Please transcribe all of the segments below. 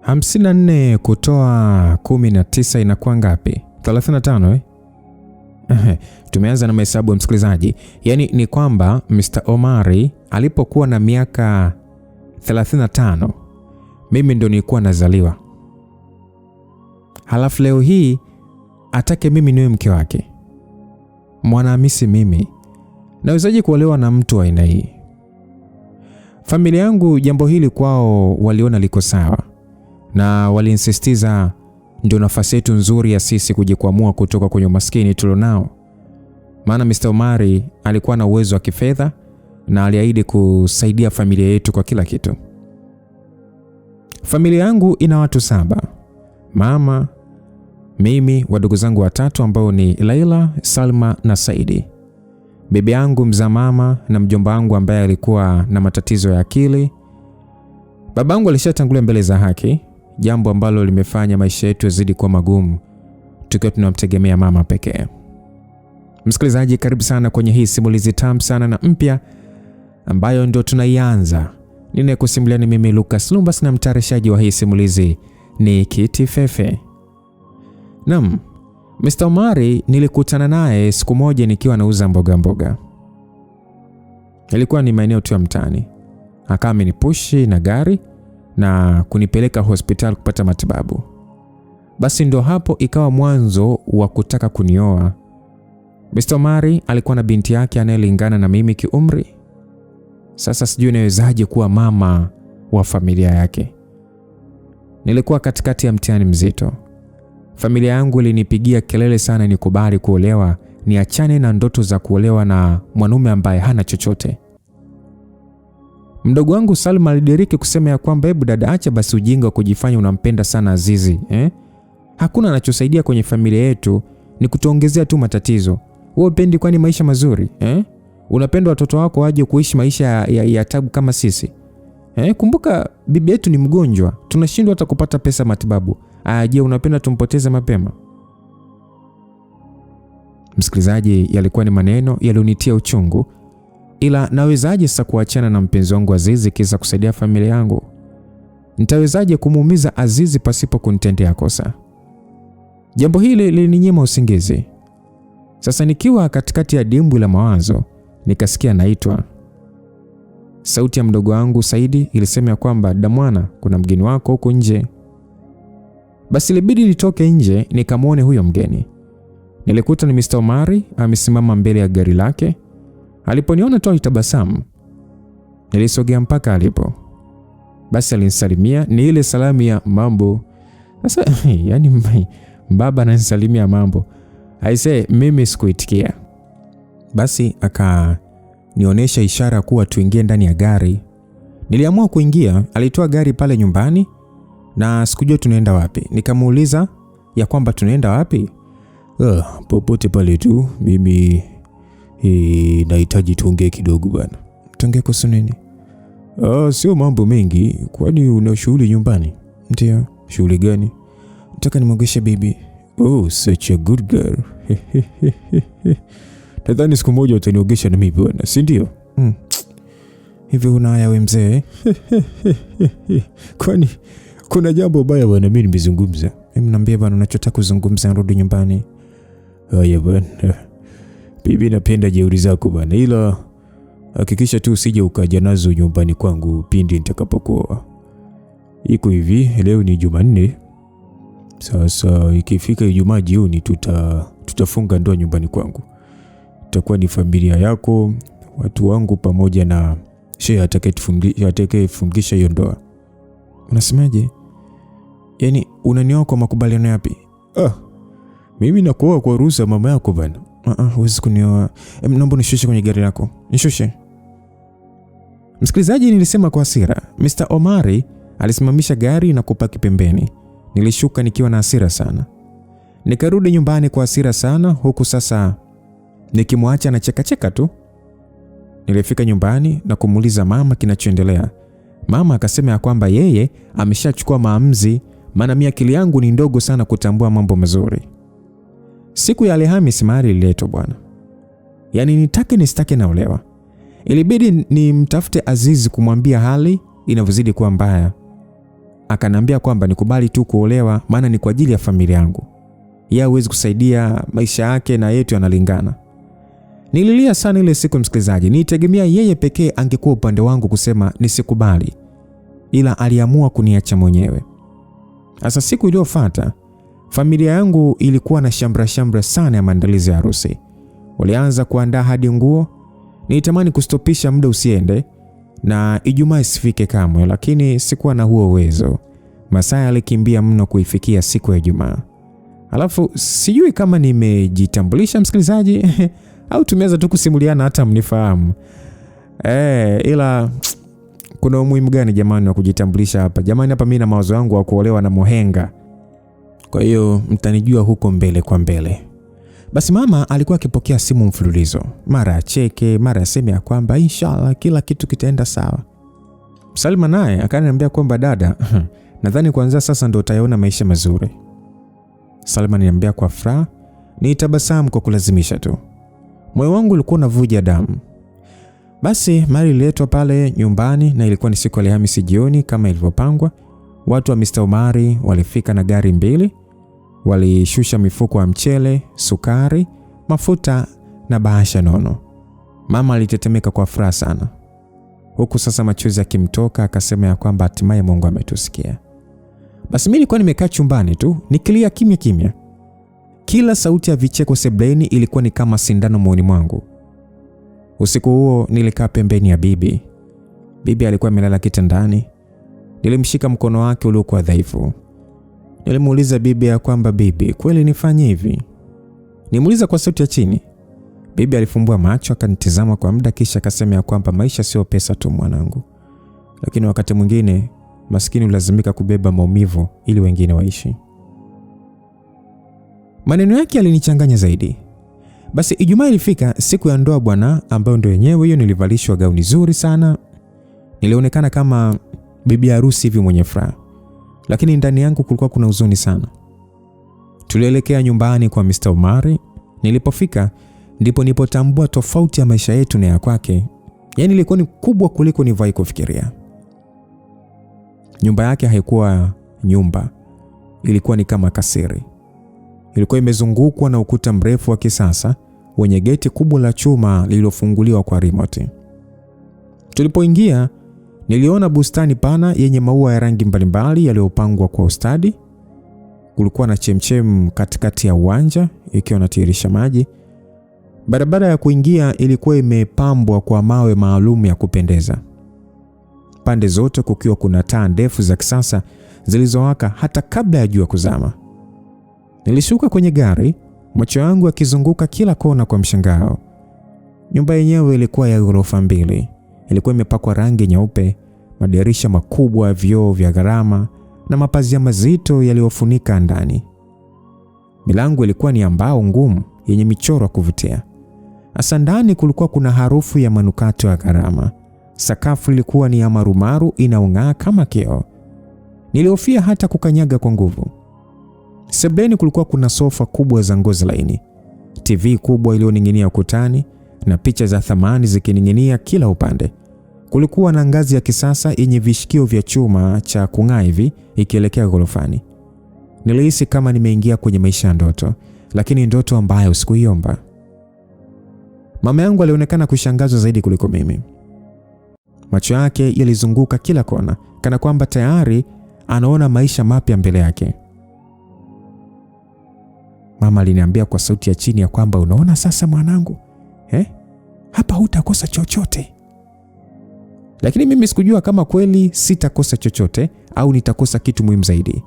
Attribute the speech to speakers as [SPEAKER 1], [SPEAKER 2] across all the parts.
[SPEAKER 1] 54 kutoa 19 inakuwa ngapi? 35 Tumeanza na mahesabu ya msikilizaji. Yaani ni kwamba Mr. Omari alipokuwa na miaka 35, mimi ndo nilikuwa nazaliwa. Halafu leo hii atake mimi niwe mke wake. Mwanahamisi mimi. Nawezaje kuolewa na mtu wa aina hii? Familia yangu jambo hili kwao waliona liko sawa, na waliinsisitiza ndio nafasi yetu nzuri ya sisi kujikwamua kutoka kwenye umaskini tulionao. Maana Mr. Omari alikuwa na uwezo wa kifedha na aliahidi kusaidia familia yetu kwa kila kitu. Familia yangu ina watu 7. Mama, mimi, wadogo zangu watatu ambao ni Laila, Salma na Saidi. Bibi yangu mzaa mama na mjomba wangu ambaye alikuwa na matatizo ya akili. Babangu alishatangulia mbele za haki, jambo ambalo limefanya maisha yetu yazidi kuwa magumu tukiwa tunamtegemea mama pekee. Msikilizaji, karibu sana kwenye hii simulizi tamu sana na mpya ambayo ndio tunaianza. Ninayekusimulia ni mimi Lucas Lumbas na mtayarishaji wa hii simulizi ni Kiti Fefe. Naam, Mr. Omari nilikutana naye siku moja nikiwa nauza mboga. Ilikuwa ni maeneo tu ya mtaani. Akawa amenipushi na gari na kunipeleka hospitali kupata matibabu. Basi ndo hapo ikawa mwanzo wa kutaka kunioa. Mr. Omari alikuwa na binti yake anayelingana na mimi kiumri. Sasa sijui nawezaje kuwa mama wa familia yake. Nilikuwa katikati ya mtihani mzito. Familia yangu ilinipigia kelele sana nikubali kuolewa, niachane na ndoto za kuolewa na mwanaume ambaye hana chochote. Mdogo wangu Salma alidiriki kusema ya kwamba hebu dada, acha basi ujinga wa kujifanya unampenda sana Azizi. Hakuna anachosaidia kwenye familia yetu, ni kutuongezea tu matatizo. Wewe upendi kwani maisha mazuri? Unapenda watoto wako waje kuishi maisha ya tabu kama sisi? Kumbuka bibi yetu ni mgonjwa, tunashindwa hata kupata pesa matibabu. Je, unapenda tumpoteze mapema? Msikilizaji, yalikuwa ni maneno yalionitia uchungu. Ila nawezaje sasa kuachana na mpenzi wangu Azizi kisa kusaidia familia yangu? Nitawezaje kumuumiza Azizi pasipo kunitendea kosa? Jambo hili lilininyima usingizi. Sasa nikiwa katikati ya dimbwi la mawazo, nikasikia naitwa. Sauti ya mdogo wangu Saidi ilisema kwamba damwana, kuna mgeni wako huko nje. Basi ilibidi nitoke nje nikamwone huyo mgeni. Nilikuta ni Mr. Omari amesimama mbele ya gari lake. Aliponiona tu alitabasamu. Nilisogea mpaka alipo. Basi alinisalimia, ni ile salamu ya mambo. Sasa yani baba ananisalimia mambo. Aisee, mimi sikuitikia. Basi akanionyesha ishara kuwa tuingie ndani ya gari. Niliamua kuingia. Alitoa gari pale nyumbani na sikujua tunaenda wapi. Nikamuuliza ya kwamba tunaenda wapi? Popote pale tu, mimi nahitaji tuongee kidogo bwana. Tuongee kuhusu nini? Sio mambo mengi, kwani una shughuli nyumbani? Ndio. Shughuli gani? Nataka nimwogeshe bibi. Oh, such a good girl. Nadhani siku moja utaniogesha na mimi bwana, si ndio? Hivi una haya wewe mzee? Kwani kuna jambo baya bwana mimi nimezungumza? Niambie bwana unachotaka kuzungumza, rudi nyumbani. Haya bwana. Bibi napenda jeuri zako bwana, ila hakikisha tu usije ukaja nazo nyumbani kwangu pindi nitakapokuoa. Iko hivi, leo ni Jumanne. Sasa ikifika Ijumaa jioni tutafunga ndoa nyumbani kwangu. Itakuwa ni familia yako, watu wangu pamoja na shehe atakayefungisha hiyo ndoa. Unasemaje? Yaani unanioa kwa makubaliano yapi? Mimi nakuoa kwa ruhusa mama yako bwana. Huwezi kunioa. Naomba nishushe kwenye gari lako. Nishushe. Msikilizaji, nilisema kwa hasira. Mr. Omari alisimamisha gari na kupaki pembeni. Nilishuka nikiwa na hasira sana. Nikarudi nyumbani kwa hasira sana, huku sasa nikimwacha na cheka tu. Nilifika nyumbani na kumuuliza mama kinachoendelea. Mama akasema ya kwamba yeye ameshachukua maamuzi, maana mimi akili yangu ni ndogo sana kutambua mambo mazuri. Siku ya Alhamisi mahari ililetwa bwana. Yaani nitake nisitake naolewa. Ilibidi nimtafute Azizi kumwambia hali inavyozidi kuwa mbaya. Akanambia kwamba nikubali tu kuolewa maana ni kwa ajili ya familia yangu. Yeye hawezi kusaidia, maisha yake na yetu yanalingana. Nililia sana ile siku msikilizaji. Nitegemea yeye pekee angekuwa upande wangu kusema nisikubali. Ila aliamua kuniacha mwenyewe. Sasa siku iliyofuata, familia yangu ilikuwa na shamra sana ya maandalizi ya harusi. Walianza kuandaa hadi nguo. Nilitamani kustopisha muda usiende na Ijumaa isifike kamwe, lakini sikuwa na huo uwezo. Masaa yalikimbia mno kuifikia siku ya Ijumaa. Alafu sijui kama nimejitambulisha msikilizaji au tumeweza tu kusimuliana hata mnifahamu. Ila kuna umuhimu gani jamani wa kujitambulisha hapa? Jamani, hapa mimi na mawazo yangu wa kuolewa na Mohenga. Kwa hiyo mtanijua huko mbele kwa mbele. Basi mama alikuwa akipokea simu mfululizo. Mara acheke, mara aseme ya kwamba inshallah kila kitu kitaenda sawa. Salma naye akaniambia kwamba dada, nadhani kuanzia sasa ndio utayaona maisha mazuri. Salma ananiambia kwa furaha, nitabasamu kwa kulazimisha tu. Moyo wangu ulikuwa unavuja damu. Basi mali ililetwa pale nyumbani na ilikuwa ni siku ya Alhamisi jioni kama ilivyopangwa. Watu wa Mr. Omari walifika na gari mbili. Walishusha mifuko ya mchele, sukari, mafuta na bahasha nono. Mama alitetemeka kwa furaha sana. Huku sasa machozi yakimtoka, akasema ya kwamba hatimaye Mungu ametusikia. Basi mimi nilikuwa nimekaa chumbani tu nikilia kimya kimya. Kila sauti ya vicheko sebleni ilikuwa ni kama sindano moyoni mwangu. Usiku huo nilikaa pembeni ya bibi. Bibi alikuwa amelala kitandani. Nilimshika mkono wake uliokuwa dhaifu. Nilimuuliza bibi ya kwamba bibi, kweli nifanye hivi? Nimuuliza kwa sauti ya chini. Bibi alifumbua macho akanitazama kwa muda kisha akasema ya kwamba maisha sio pesa tu mwanangu. Lakini wakati mwingine maskini hulazimika kubeba maumivu ili wengine waishi. Maneno yake yalinichanganya zaidi. Basi Ijumaa ilifika, siku ya ndoa bwana, ambayo ndio yenyewe hiyo. Nilivalishwa gauni zuri sana. Nilionekana kama bibi harusi hivi mwenye furaha. Lakini ndani yangu kulikuwa kuna huzuni sana. Tulielekea nyumbani kwa Mr. Omari. Nilipofika ndipo nilipotambua tofauti ya maisha yetu na ya kwake. Yaani ilikuwa ni kubwa kuliko nilivyowahi kufikiria. Nyumba yake haikuwa nyumba. Ilikuwa ni kama kasiri. Ilikuwa imezungukwa na ukuta mrefu wa kisasa wenye geti kubwa la chuma lililofunguliwa kwa remote. Tulipoingia niliona bustani pana yenye maua ya rangi mbalimbali yaliyopangwa kwa ustadi. Kulikuwa na chemchem katikati ya uwanja ikiwa inatiririsha maji. Barabara ya kuingia ilikuwa imepambwa kwa mawe maalum ya kupendeza. Pande zote kukiwa kuna taa ndefu za kisasa zilizowaka hata kabla ya jua kuzama. Nilishuka kwenye gari, macho yangu yakizunguka kila kona kwa mshangao. Nyumba yenyewe ilikuwa ya ghorofa 2. Ilikuwa imepakwa rangi nyeupe, madirisha makubwa, vioo vya gharama na mapazia mazito yaliyofunika ndani. Milango ilikuwa ni mbao ngumu yenye michoro ya kuvutia. Hasa ndani kulikuwa kuna harufu ya manukato ya gharama. Sakafu ilikuwa ni ya marumaru inaong'aa kama kioo. Nilihofia hata kukanyaga kwa nguvu. Sebuleni kulikuwa kuna sofa kubwa za ngozi laini, TV kubwa iliyoning'inia ukutani na picha za thamani zikining'inia kila upande. Kulikuwa na ngazi ya kisasa yenye vishikio vya chuma cha kung'aa hivi ikielekea ghorofani. Nilihisi kama nimeingia kwenye maisha ya ndoto, lakini ndoto ambayo sikuiomba. Mama yangu alionekana kushangazwa zaidi kuliko mimi. Macho yake yalizunguka kila kona kana kwamba tayari anaona maisha mapya mbele yake. Mama aliniambia kwa sauti ya chini ya kwamba unaona sasa mwanangu, hapa hutakosa chochote. Lakini mimi sikujua kama kweli sitakosa chochote au nitakosa kitu muhimu zaidi,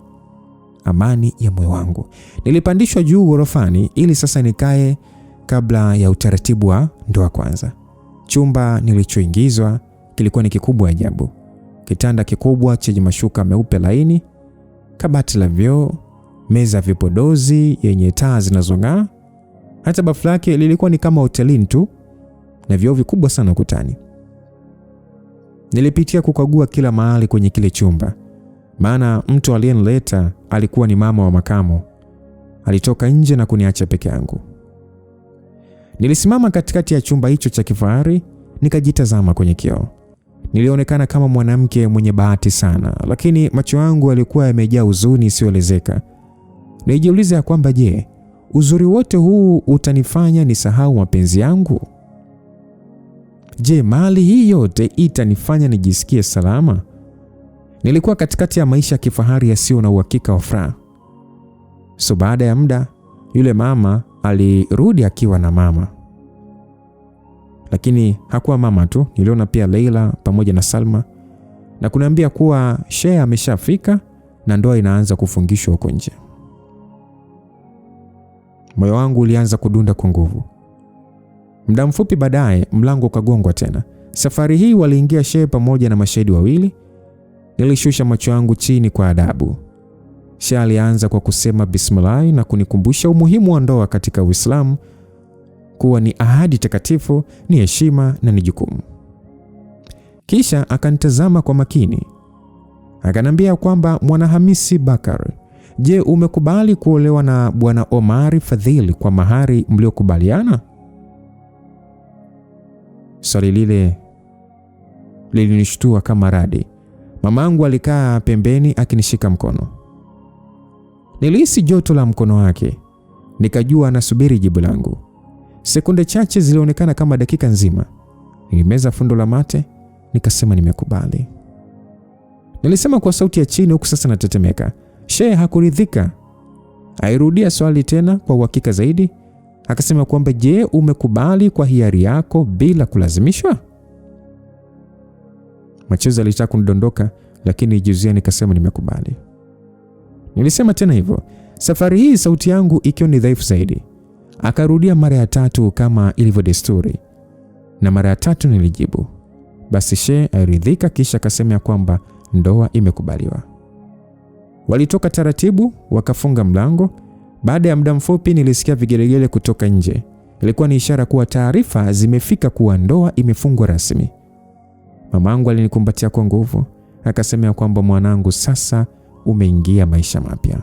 [SPEAKER 1] amani ya moyo wangu. Nilipandishwa juu ghorofani ili sasa nikae kabla ya utaratibu wa ndoa kwanza. Chumba nilichoingizwa kilikuwa ni kikubwa ajabu. Kitanda kikubwa chenye mashuka meupe laini, kabati la vioo, meza ya vipodozi yenye taa zinazong'aa. Hata bafu lake lilikuwa ni kama hotelini tu na vioo vikubwa sana ukutani. Nilipitia kukagua kila mahali kwenye kile chumba, maana mtu aliyenileta alikuwa ni mama wa makamo. Alitoka nje na kuniacha peke yangu. Nilisimama katikati ya chumba hicho cha kifahari, nikajitazama kwenye kioo. Nilionekana kama mwanamke mwenye bahati sana, lakini macho yangu yalikuwa yamejaa huzuni isiyoelezeka. Nijiuliza ya kwamba je, uzuri wote huu utanifanya nisahau mapenzi yangu? Je, mali hii yote itanifanya nijisikie salama? Nilikuwa katikati ya maisha ya kifahari yasiyo na uhakika wa furaha. So baada ya muda, yule mama alirudi akiwa na mama. Lakini hakuwa mama tu, niliona pia Leila pamoja na Salma na kuniambia kuwa Sheikh ameshafika na ndoa inaanza kufungishwa huko nje. Moyo wangu ulianza kudunda kwa nguvu. Muda mfupi baadaye mlango ukagongwa tena. Safari hii waliingia Sheikh pamoja na mashahidi wawili. Nilishusha macho yangu chini kwa adabu. Sheikh alianza kwa kusema bismillah na kunikumbusha umuhimu wa ndoa katika Uislamu, kuwa ni ahadi takatifu, ni heshima na ni jukumu. Kisha akanitazama kwa makini. Akanambia kwamba Mwana Hamisi Bakar, je, umekubali kuolewa na Bwana Omari Fadhili kwa mahari mliokubaliana? Swali lile lilinishtua kama radi. Mamangu alikaa pembeni akinishika mkono. Nilihisi joto la mkono wake. Nikajua anasubiri jibu langu. Sekunde chache zilionekana kama dakika nzima. Nilimeza fundo la mate, nikasema nimekubali. Nilisema kwa sauti ya chini huku sasa natetemeka. Sheikh hakuridhika. Airudia swali tena kwa uhakika zaidi. Akasema kwamba je, umekubali kwa hiari yako bila kulazimishwa? Machozi yalitaka kunidondoka, lakini juzia nikasema nimekubali. Nilisema tena hivyo, safari hii sauti yangu ikiwa ni dhaifu zaidi. Akarudia mara ya tatu kama ilivyo desturi. Na mara ya tatu nilijibu. Basi Sheikh aliridhika, kisha akasema kwamba ndoa imekubaliwa. Walitoka taratibu wakafunga mlango. Baada ya muda mfupi nilisikia vigelegele kutoka nje. Ilikuwa ni ishara kuwa taarifa zimefika kuwa ndoa imefungwa rasmi. Mamangu alinikumbatia kwa nguvu, akasema kwamba mwanangu, sasa umeingia maisha mapya.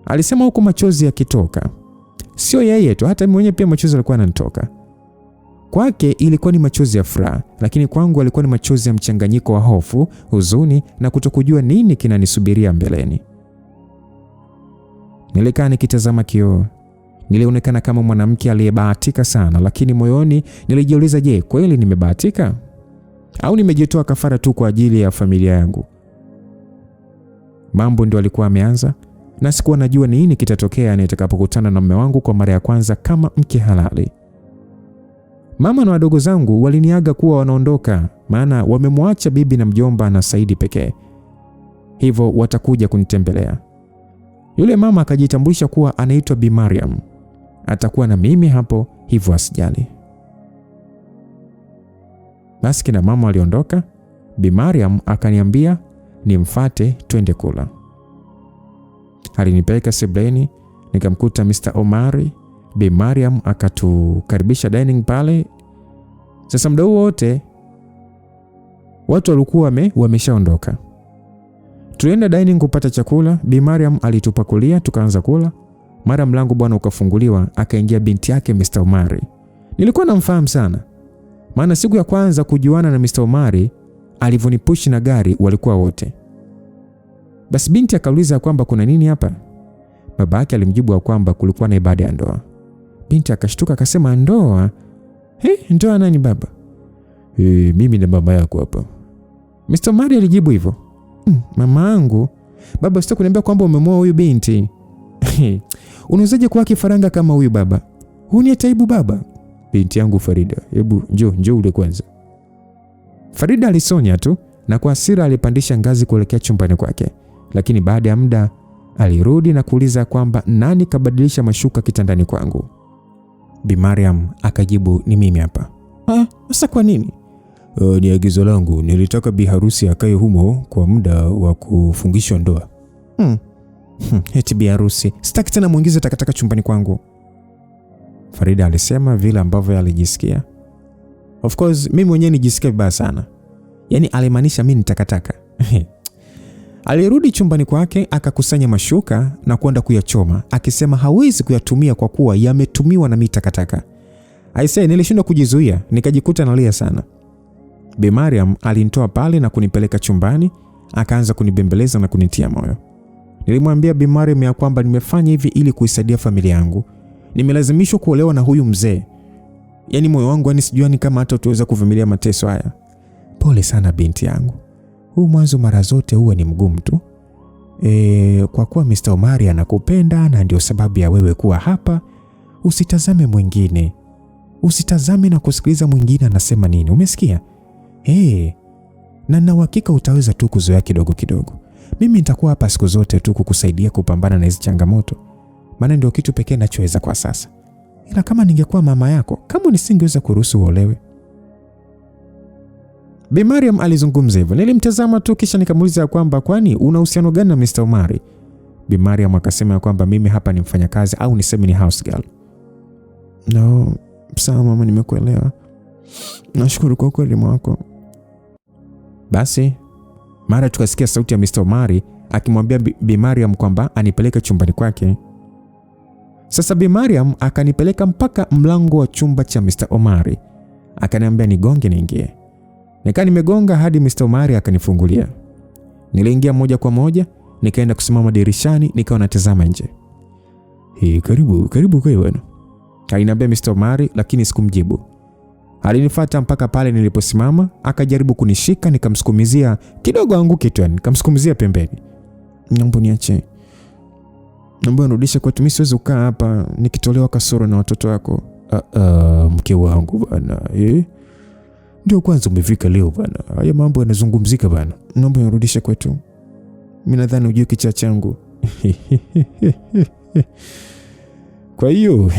[SPEAKER 1] Alisema huko machozi yakitoka. Sio yeye tu, hata mwenyewe pia machozi yalikuwa yananitoka. Kwake ilikuwa ni machozi ya furaha, lakini kwangu alikuwa ni machozi ya mchanganyiko wa hofu, huzuni na kutokujua nini kinanisubiria mbeleni. Nilikaa nikitazama kioo. Nilionekana kama mwanamke aliyebahatika sana, lakini moyoni nilijiuliza, je, kweli nimebahatika? Au nimejitoa kafara tu kwa ajili ya familia yangu? Mambo ndio alikuwa ameanza na sikuwa najua nini kitatokea nitakapokutana na mume wangu kwa mara ya kwanza kama mke halali. Mama na wadogo zangu waliniaga kuwa wanaondoka, maana wamemwacha bibi na mjomba na Saidi pekee. Hivyo watakuja kunitembelea. Yule mama akajitambulisha kuwa anaitwa Bi Mariam. Atakuwa na mimi hapo, hivyo asijali. Basi kina mama waliondoka. Bi Mariam akaniambia nimfuate twende kula. Alinipeleka sebleni, nikamkuta Mr. Omari. Bi Mariam akatukaribisha dining pale. Sasa muda wote watu walikuwa wameshaondoka. Tulienda dining kupata chakula. Bi Mariam alitupakulia, tukaanza kula. Mara mlango bwana ukafunguliwa, akaingia binti yake Mr. Omari. Nilikuwa namfahamu sana, maana siku ya kwanza kujuana na Mr. Omari alivyonipush na gari walikuwa wote. Basi binti akauliza kwamba kuna nini hapa. Babake alimjibu kwamba kulikuwa na ibada ya ndoa. Binti akashtuka akasema, ndoa? Ndoa nani baba? Mimi na mama yako hapa. Mr. Omari alijibu hivyo. Mama yangu? Baba, sitaki kuniambia kwamba umemwoa huyu binti. Unawezaje kuwa kifaranga kama huyu baba? Huni taibu baba. Binti yangu Farida, hebu njoo ule kwanza. Farida alisonya tu na kwa hasira alipandisha ngazi kuelekea chumbani kwake. Lakini baada ya muda alirudi na kuuliza kwamba nani kabadilisha mashuka kitandani kwangu. Bi Mariam akajibu, ni mimi hapa. Sasa kwa nini? Ni agizo langu, nilitaka bi harusi akae humo kwa muda wa kufungishwa ndoa. Eti bi harusi, sitaki tena muingize takataka chumbani kwangu. Farida alisema vile ambavyo alijisikia. Of course mimi mwenyewe nijisikia vibaya sana. Yaani alimaanisha mimi ni takataka. Alirudi chumbani kwake akakusanya mashuka na kwenda kuyachoma, akisema hawezi kuyatumia kwa kuwa yametumiwa na mimi takataka. Aisee, nilishindwa kujizuia, nikajikuta nalia sana. Bi Mariam alinitoa pale na kunipeleka chumbani, akaanza kunibembeleza na kunitia moyo. Nilimwambia Bi Mariam ya kwamba nimefanya hivi ili kuisaidia familia yangu. Nimelazimishwa kuolewa na huyu mzee. Yaani moyo wangu sijui kama hata tuweza kuvumilia mateso haya. Pole sana binti yangu. Huu mwanzo mara zote huwa ni mgumu tu. Kwa kuwa Mr. Omari anakupenda na ndio sababu ya wewe kuwa hapa, usitazame mwingine. Usitazame na kusikiliza mwingine anasema nini. Umesikia? Na nina uhakika utaweza tu kuzoea kidogo kidogo. Mimi nitakuwa hapa siku zote tu kukusaidia kupambana na hizo changamoto. Maana ndio kitu pekee ninachoweza kwa sasa. Ila kama ningekuwa mama yako, kama nisingeweza kuruhusu uolewe. Bi Mariam alizungumza hivyo. Nilimtazama tu kisha nikamuuliza kwamba kwani una uhusiano gani na Mr. Omari? Bi Mariam akasema kwamba mimi hapa ni mfanyakazi au niseme ni house girl. No, sawa mama, nimekuelewa. Nashukuru kwa ukarimu wako. Basi mara tukasikia sauti ya Mr. Omari akimwambia Bi Mariam kwamba anipeleke chumbani kwake. Sasa Bi Mariam akanipeleka mpaka mlango wa chumba cha Mr. Omari. Akaniambia nigonge niingie. Nikaa nimegonga hadi Mr. Omari akanifungulia. Niliingia moja kwa moja, nikaenda kusimama dirishani, nikawa natazama nje. Karibu kwa bwana. Aliniambia Mr. Omari, lakini sikumjibu. Alinifuata mpaka pale niliposimama, akajaribu kunishika, nikamsukumizia kidogo anguke tu, nikamsukumizia pembeni. Naomba niache. Naomba nirudishe kwa mimi, siwezi kukaa hapa nikitolewa kasoro na watoto wako. Mke wangu bwana. Ndio kwanza umefika leo bwana. Haya mambo yanazungumzika bwana. Naomba nirudishe kwetu. Mimi nadhani ujue kicha changu. Kwa hiyo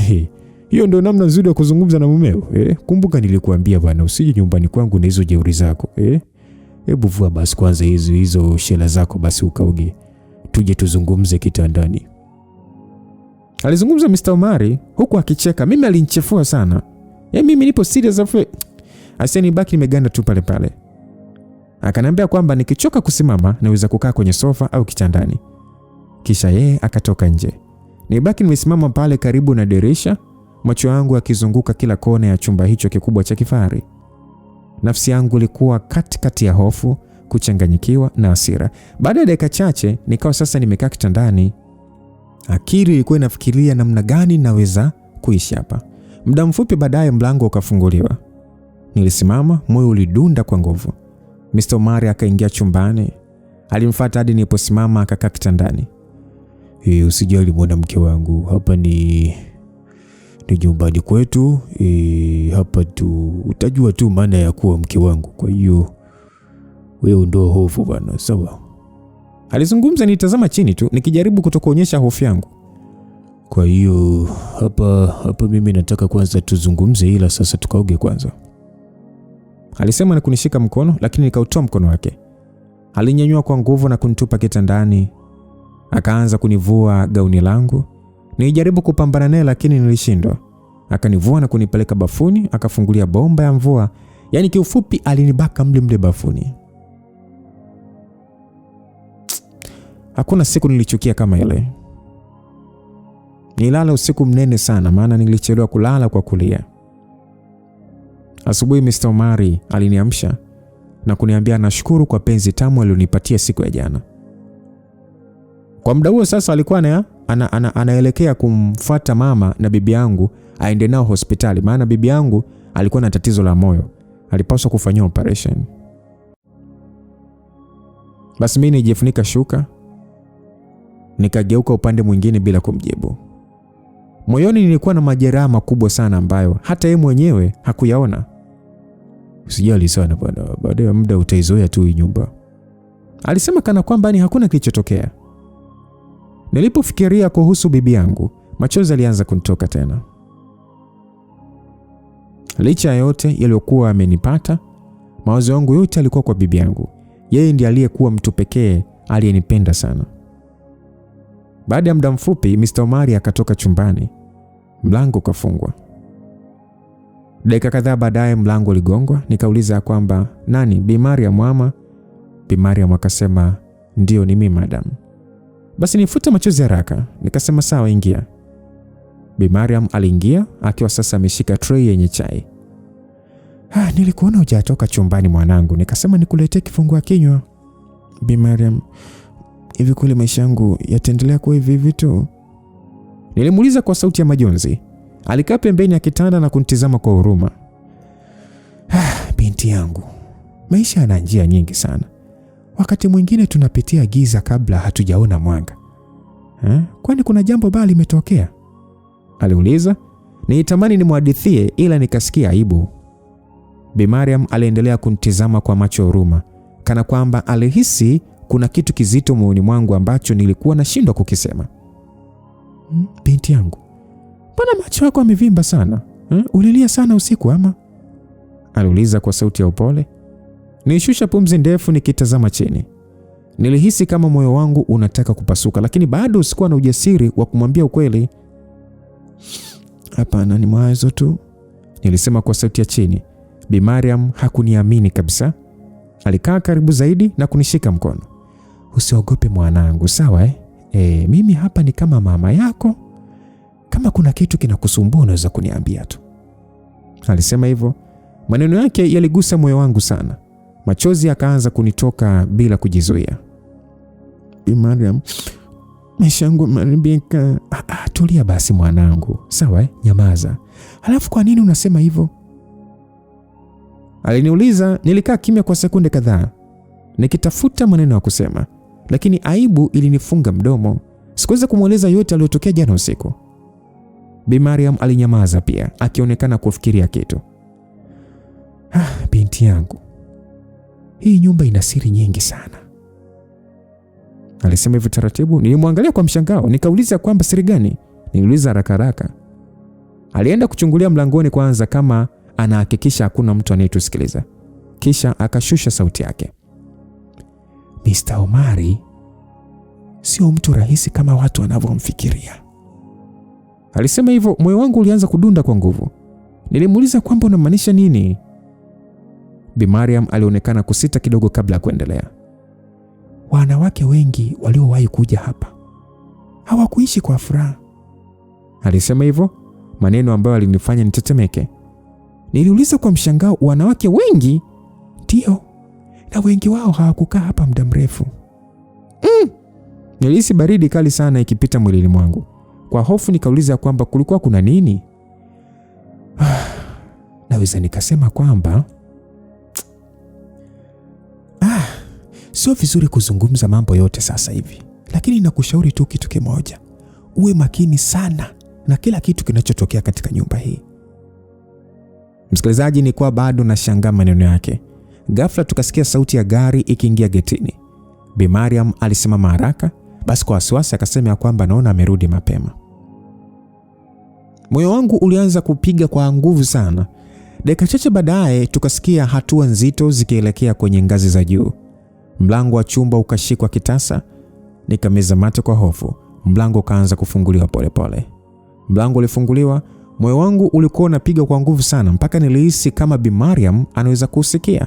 [SPEAKER 1] ndio namna nzuri ya kuzungumza na mumeo. Kumbuka nilikuambia bwana usije nyumbani kwangu na hizo jeuri zako. Hebu vua basi kwanza hizo shela zako basi ukaoge. Tuje tuzungumze kitandani. Alizungumza Mr. Omari huku akicheka. Mimi alinichefua sana. Mimi nipo serious afu aseni baki nimeganda tu pale pale. Akaniambia kwamba nikichoka kusimama naweza kukaa kwenye sofa au kitandani. Kisha yeye akatoka nje. Nibaki nimesimama pale karibu na dirisha, macho yangu yakizunguka kila kona ya chumba hicho kikubwa cha kifahari. Nafsi yangu ilikuwa katikati ya hofu, kuchanganyikiwa na hasira. Baada ya dakika chache nikawa sasa nimekaa kitandani. Akili ilikuwa inafikiria namna gani naweza kuishi hapa. Muda mfupi baadaye mlango ukafunguliwa. Nilisimama, moyo ulidunda kwa nguvu. Mr. Omari akaingia chumbani. Alimfuata hadi niliposimama, akakaa kitandani. Usijali mwanamke wangu, hapa ni nyumbani kwetu. Hapa tu utajua tu maana ya kuwa mke wangu. Kwa hiyo wewe ndio hofu bwana, sawa? Alizungumza nitazama chini tu nikijaribu kutokuonyesha hofu yangu. Kwa hiyo hapa mimi nataka kwanza tuzungumze, ila sasa tukaoge kwanza. Alisema na kunishika mkono, lakini nikautoa mkono wake. Alinyanyua kwa nguvu na kunitupa kitandani. Akaanza kunivua gauni langu. Nilijaribu kupambana naye lakini nilishindwa. Akanivua na kunipeleka bafuni, akafungulia bomba ya mvua. Yaani kiufupi alinibaka mle bafuni. Hakuna siku nilichukia kama ile. Nilala usiku mnene sana maana nilichelewa kulala kwa kulia. Asubuhi Mr. Omari aliniamsha na kuniambia nashukuru kwa penzi tamu alilonipatia siku ya jana. Kwa muda huo sasa alikuwa anaelekea kumfuata mama na bibi yangu aende nao hospitali, maana bibi yangu alikuwa na tatizo la moyo. Alipaswa kufanywa operation. Basi mimi nijifunika shuka, nikageuka upande mwingine bila kumjibu. Moyoni nilikuwa na majeraha makubwa sana ambayo hata yeye mwenyewe hakuyaona. Usijali sana bwana, baada ya muda utaizoea tu hii nyumba. Alisema kana kwamba hakuna kilichotokea. Nilipofikiria kuhusu bibi yangu, machozi yalianza kunitoka tena. Licha ya yote yaliyokuwa amenipata, mawazo yangu yote yalikuwa kwa bibi yangu. Yeye ndiye aliyekuwa mtu pekee aliyenipenda sana. Baada ya muda mfupi Mr. Omari akatoka chumbani. Mlango ukafungwa. Dakika kadhaa baadaye mlango uligongwa. Nikauliza kwamba nani, Bi Mariam ama? Bi Mariam akasema ndio, ni mimi madam. Basi nifuta machozi haraka, nikasema sawa, ingia. Bi Mariam aliingia akiwa sasa ameshika tray yenye chai. Nilikuona hujatoka chumbani mwanangu, nikasema nikuletee kifungua kinywa. Bi Mariam, hivi kweli maisha yangu yataendelea kuwa hivi tu? Nilimuuliza kwa sauti ya majonzi. Alikaa pembeni ya kitanda na kunitazama kwa huruma. Binti yangu, maisha yana njia nyingi sana. Wakati mwingine tunapitia giza kabla hatujaona mwanga. Kwani kuna jambo baya limetokea? Aliuliza. Nilitamani nimhadithie ila nikasikia aibu. Bi Mariam aliendelea kunitazama kwa macho ya huruma, kana kwamba alihisi kuna kitu kizito moyoni mwangu ambacho nilikuwa nashindwa kukisema. Binti yangu, mbona macho yako yamevimba sana? Ulilia sana usiku ama? Aliuliza kwa sauti ya upole. Nilishusha pumzi ndefu nikitazama chini. Nilihisi kama moyo wangu unataka kupasuka, lakini bado sikuwa na ujasiri wa kumwambia ukweli. Hapana, ni mawazo tu, nilisema kwa sauti ya chini. Bi Mariam hakuniamini kabisa. Alikaa karibu zaidi na kunishika mkono. Usiogope mwanangu, sawa mimi hapa ni kama mama yako. Kama kuna kitu kinakusumbua unaweza kuniambia tu. Alisema hivyo. Maneno yake yaligusa moyo wangu sana. Machozi yakaanza kunitoka bila kujizuia. Bi Mariam, maisha yangu yameharibika. Tulia basi mwanangu, sawa nyamaza. Halafu kwa nini unasema hivyo? Aliniuliza. Nilikaa kimya kwa sekunde kadhaa nikitafuta maneno ya kusema, lakini aibu ilinifunga mdomo. Sikuweza kumweleza yote aliyotokea jana usiku. Bi Mariam alinyamaza pia, akionekana kufikiria kitu. Binti yangu, hii nyumba ina siri nyingi sana, alisema hivyo taratibu. Nilimwangalia kwa mshangao, nikauliza kwamba siri gani? Niliuliza haraka. Alienda kuchungulia mlangoni kwanza kama anahakikisha hakuna mtu anayetusikiliza. Kisha akashusha sauti yake. Mr. Omari sio mtu rahisi kama watu wanavyomfikiria. Alisema hivyo. Moyo wangu ulianza kudunda kwa nguvu. Nilimuuliza kwamba unamaanisha nini? Bi Mariam alionekana kusita kidogo kabla ya kuendelea. Wanawake wengi waliowahi kuja hapa hawakuishi kwa furaha. Alisema hivyo, maneno ambayo alinifanya nitetemeke. Niliuliza kwa mshangao, wanawake wengi? Ndio, na wengi wao hawakukaa hapa muda mrefu. Nilihisi baridi kali sana ikipita mwilini mwangu. Kwa hofu nikauliza kwamba kulikuwa kuna nini? Naweza nikasema kwamba sio vizuri kuzungumza mambo yote sasa hivi, lakini nakushauri tu kitu kimoja. Uwe makini sana na kila kitu kinachotokea katika nyumba hii. Msikilizaji, nilikuwa bado nashangaa maneno yake. Ghafla tukasikia sauti ya gari ikiingia getini. Bi Mariam alisimama haraka, basi kwa wasiwasi akasema kwamba naona amerudi mapema. Moyo wangu ulianza kupiga kwa nguvu sana. Dakika chache baadaye tukasikia hatua nzito zikielekea kwenye ngazi za juu. Mlango wa chumba ukashikwa kitasa. Nikameza mate kwa hofu. Mlango ukaanza kufunguliwa polepole. Mlango ulifunguliwa, moyo wangu ulikuwa unapiga kwa nguvu sana mpaka nilihisi kama Bi Mariam anaweza kusikia.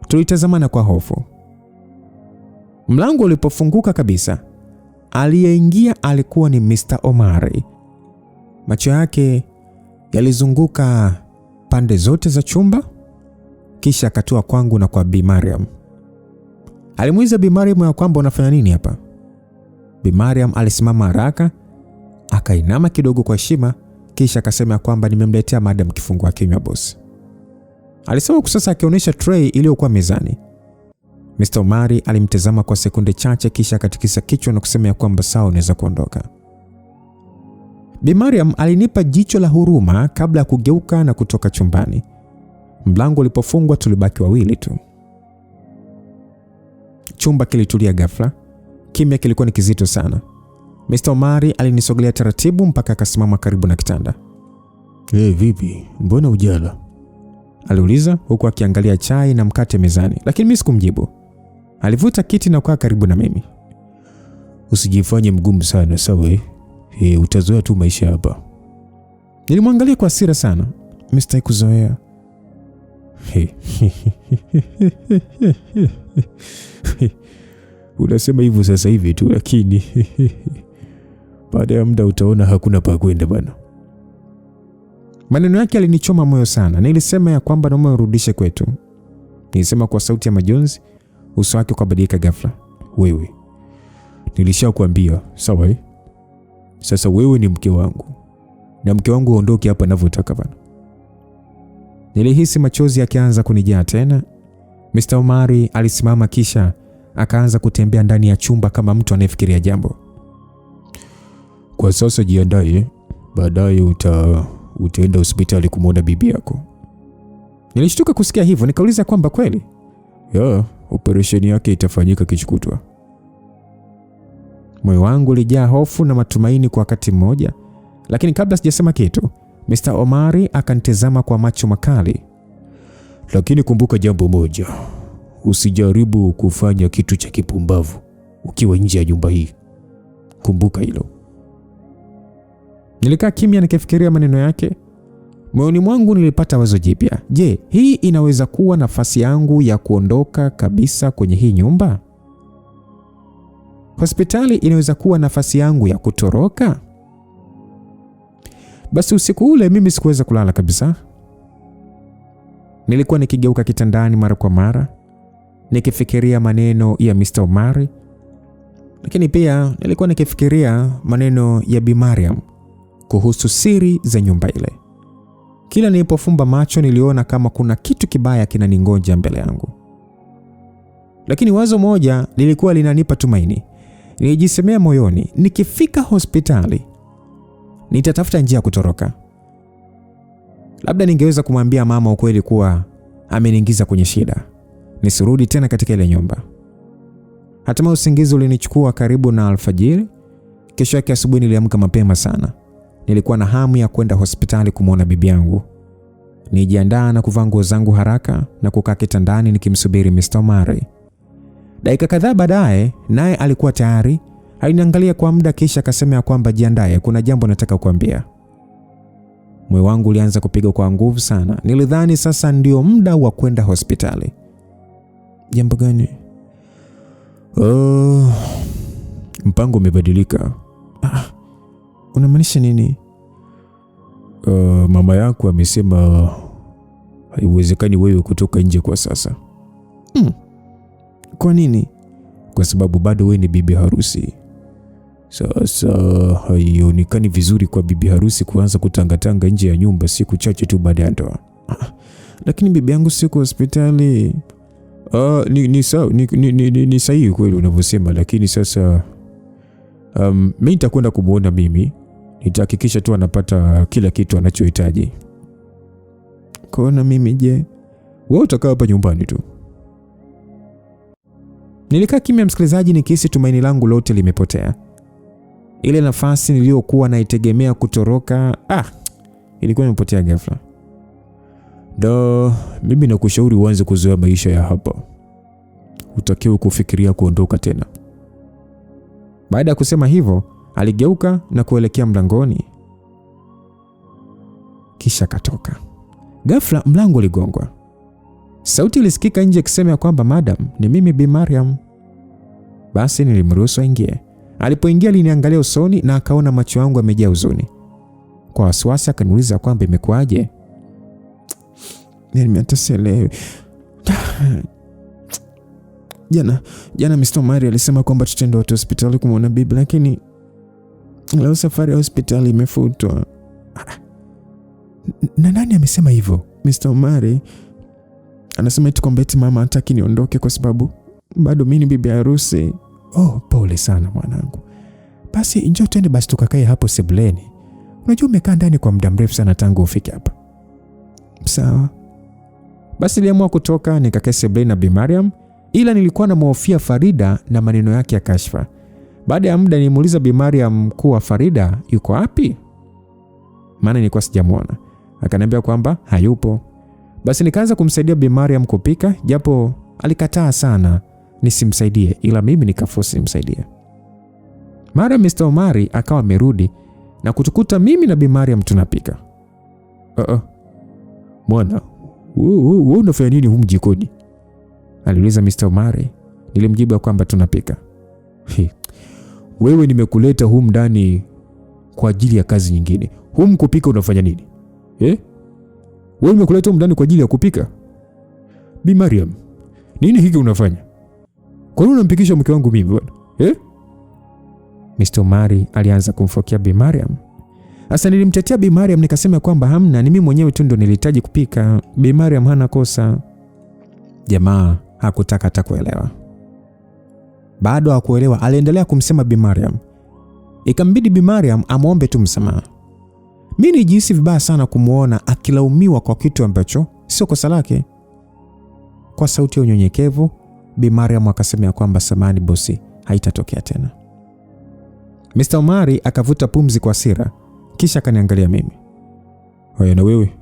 [SPEAKER 1] Tulitazamana kwa hofu. Mlango ulipofunguka kabisa, aliyeingia alikuwa ni Mr. Omari. Macho yake yalizunguka pande zote za chumba, kisha akatua kwangu na kwa Bi Mariam. Alimuuliza Bi Mariam ya kwamba unafanya nini hapa? Bi Mariam alisimama haraka, akainama kidogo kwa heshima, kisha akasema kwamba nimemletea madam kifungua kinywa boss. Alisema kusasa akionyesha tray iliyokuwa mezani. Mr. Omari alimtazama kwa sekunde chache kisha akatikisa kichwa na kusema kwamba sawa, unaweza kuondoka. Bi Mariam alinipa jicho la huruma kabla ya kugeuka na kutoka chumbani. Mlango ulipofungwa tulibaki wawili tu. Chumba kilitulia ghafla. Kimya kilikuwa ni kizito sana. Mr. Omari alinisogelea taratibu mpaka akasimama karibu na kitanda. Vipi? Mbona hujala? Aliuliza huku akiangalia chai na mkate mezani, lakini mimi sikumjibu. Alivuta kiti na kukaa karibu na mimi. Usijifanye mgumu sana, sawa? Utazoea tu maisha hapa. Nilimwangalia kwa hasira sana. Mimi kuzoea. Unasema hivyo sasa hivi tu, lakini baada ya muda utaona hakuna pa kwenda bana. Maneno yake yalinichoma moyo sana. Nilisema ya kwamba naomba urudishe kwetu. Nilisema kwa sauti ya majonzi. Uso wake ukabadilika ghafla. Wewe, nilishakwambia, sawa eh? Sasa wewe ni mke wangu. Na mke wangu aondoke hapa ninavyotaka bana. Nilihisi machozi yakianza kunijaa tena. Mr. Omari alisimama kisha akaanza kutembea ndani ya chumba kama mtu anayefikiria jambo. Kwa sasa jiandae, baadaye utaenda hospitali kumuona bibi yako. Nilishtuka kusikia hivyo, nikauliza kwamba kweli? Ya, operesheni yake itafanyika kesho kutwa. Moyo wangu ulijaa hofu na matumaini kwa wakati mmoja, lakini kabla sijasema kitu, Mr. Omari akanitazama kwa macho makali. Lakini kumbuka jambo moja, usijaribu kufanya kitu cha kipumbavu ukiwa nje ya nyumba hii. Kumbuka hilo. Nilikaa kimya nikifikiria maneno yake. Moyoni mwangu nilipata wazo jipya. Je, hii inaweza kuwa nafasi yangu ya kuondoka kabisa kwenye hii nyumba? Hospitali inaweza kuwa nafasi yangu ya kutoroka? Basi usiku ule mimi sikuweza kulala kabisa. Nilikuwa nikigeuka kitandani mara kwa mara, nikifikiria maneno ya Mr. Omari, lakini pia nilikuwa nikifikiria maneno ya Bi Mariam kuhusu siri za nyumba ile. Kila nilipofumba macho niliona kama kuna kitu kibaya kinaningoja mbele yangu. Lakini wazo moja lilikuwa linanipa tumaini. Nilijisemea moyoni, nikifika hospitali nitatafuta njia ya kutoroka. Labda ningeweza kumwambia mama ukweli kuwa ameniingiza kwenye shida, nisirudi tena katika ile nyumba. Hatimaye usingizi ulinichukua karibu na alfajiri. Kesho yake asubuhi niliamka mapema sana. Nilikuwa na hamu ya kwenda hospitali kumuona bibi yangu. Nijiandaa na kuvaa nguo zangu haraka na kukaa kitandani nikimsubiri Mr. Omari. Dakika kadhaa baadaye naye alikuwa tayari. Aliniangalia kwa muda kisha akasema ya kwamba jiandae, kuna jambo nataka kukuambia. Moyo wangu ulianza kupiga kwa nguvu sana. Nilidhani sasa ndio muda wa kwenda hospitali. Jambo gani? Mpango umebadilika. Unamaanisha nini? Mama yako amesema haiwezekani wewe kutoka nje kwa sasa. Kwa nini? Kwa sababu bado wewe ni bibi harusi. Sasa haionekani vizuri kwa bibi harusi kuanza kutangatanga nje ya nyumba siku chache tu baada ya ndoa. Lakini bibi yangu siko hospitali. Ni sahihi kweli unavyosema, lakini sasa mimi nitakwenda kumuona mimi. Nitahakikisha tu anapata kila kitu anachohitaji. Kuona mimi je? Wewe utakaa hapa nyumbani tu. Nilikaa kimya msikilizaji, nikihisi tumaini langu lote limepotea. Ile nafasi niliyokuwa naitegemea kutoroka, ilikuwa imepotea ghafla. Mimi nakushauri uanze kuzoea maisha ya hapa. Hutakiwi kufikiria kuondoka tena. Baada ya kusema hivyo, aligeuka na kuelekea mlangoni. Kisha katoka. Ghafla mlango uligongwa. Sauti ilisikika nje ikisema kwamba madam, ni mimi Bi Mariam. Basi nilimruhusu aingie. Alipoingia aliniangalia usoni na akaona macho yangu yamejaa huzuni. Kwa wasiwasi akaniuliza kwamba imekuaje? Nimetaselewa. Jana Mr. Omari alisema kwamba tutaenda hospitali kumuona bibi, lakini leo safari ya hospitali imefutwa. Na nani amesema hivyo? Mr. Omari anasema eti kwamba eti mama hataki niondoke kwa sababu bado mimi ni bibi harusi. Pole sana mwanangu. Basi njoo twende basi tukakae hapo sebuleni. Unajua umekaa ndani kwa muda mrefu sana tangu ufike hapa. Sawa. Basi niliamua kutoka nikakaa sebuleni na Bi Mariam, ila nilikuwa na mhofia Farida na maneno yake ya kashfa. Baada ya muda nilimuuliza Bi Mariam kuwa Farida yuko wapi? Maana nilikuwa sijamuona. Akaniambia kwamba hayupo. Basi nikaanza kumsaidia Bi Mariam kupika, japo alikataa sana nisimsaidie, ila mimi nikaforce nimsaidie. Mara Mr. Omari akawa amerudi na kutukuta mimi na Bi Mariam tunapika. Mwana, wewe unafanya nini humu jikoni? Aliuliza Mr. Omari. Nilimjibu kwamba tunapika. Wewe nimekuleta humu ndani kwa ajili ya kazi nyingine. Humu kupika unafanya nini? Wewe umekuleta ndani kwa ajili ya kupika? Bi Mariam, nini hiki unafanya? Kwa nini unampikisha mke wangu mimi bwana? Mr. Omari alianza kumfokea Bi Mariam. Sasa nilimtetea Bi Mariam nikasema kwamba hamna, ni mimi mwenyewe tu ndo nilihitaji kupika. Bi Mariam hana kosa. Jamaa hakutaka hata kuelewa. Bado hakuelewa, aliendelea kumsema Bi Mariam. Ikambidi Bi Mariam amuombe tu msamaha. Mimi nijihisi vibaya sana kumuona akilaumiwa kwa kitu ambacho sio kosa lake. Kwa sauti ya unyenyekevu, Bi Mariam akasema kwamba samahani bosi, haitatokea tena. Mr. Omari akavuta pumzi kwa hasira, kisha akaniangalia mimi. "Haya na wewe,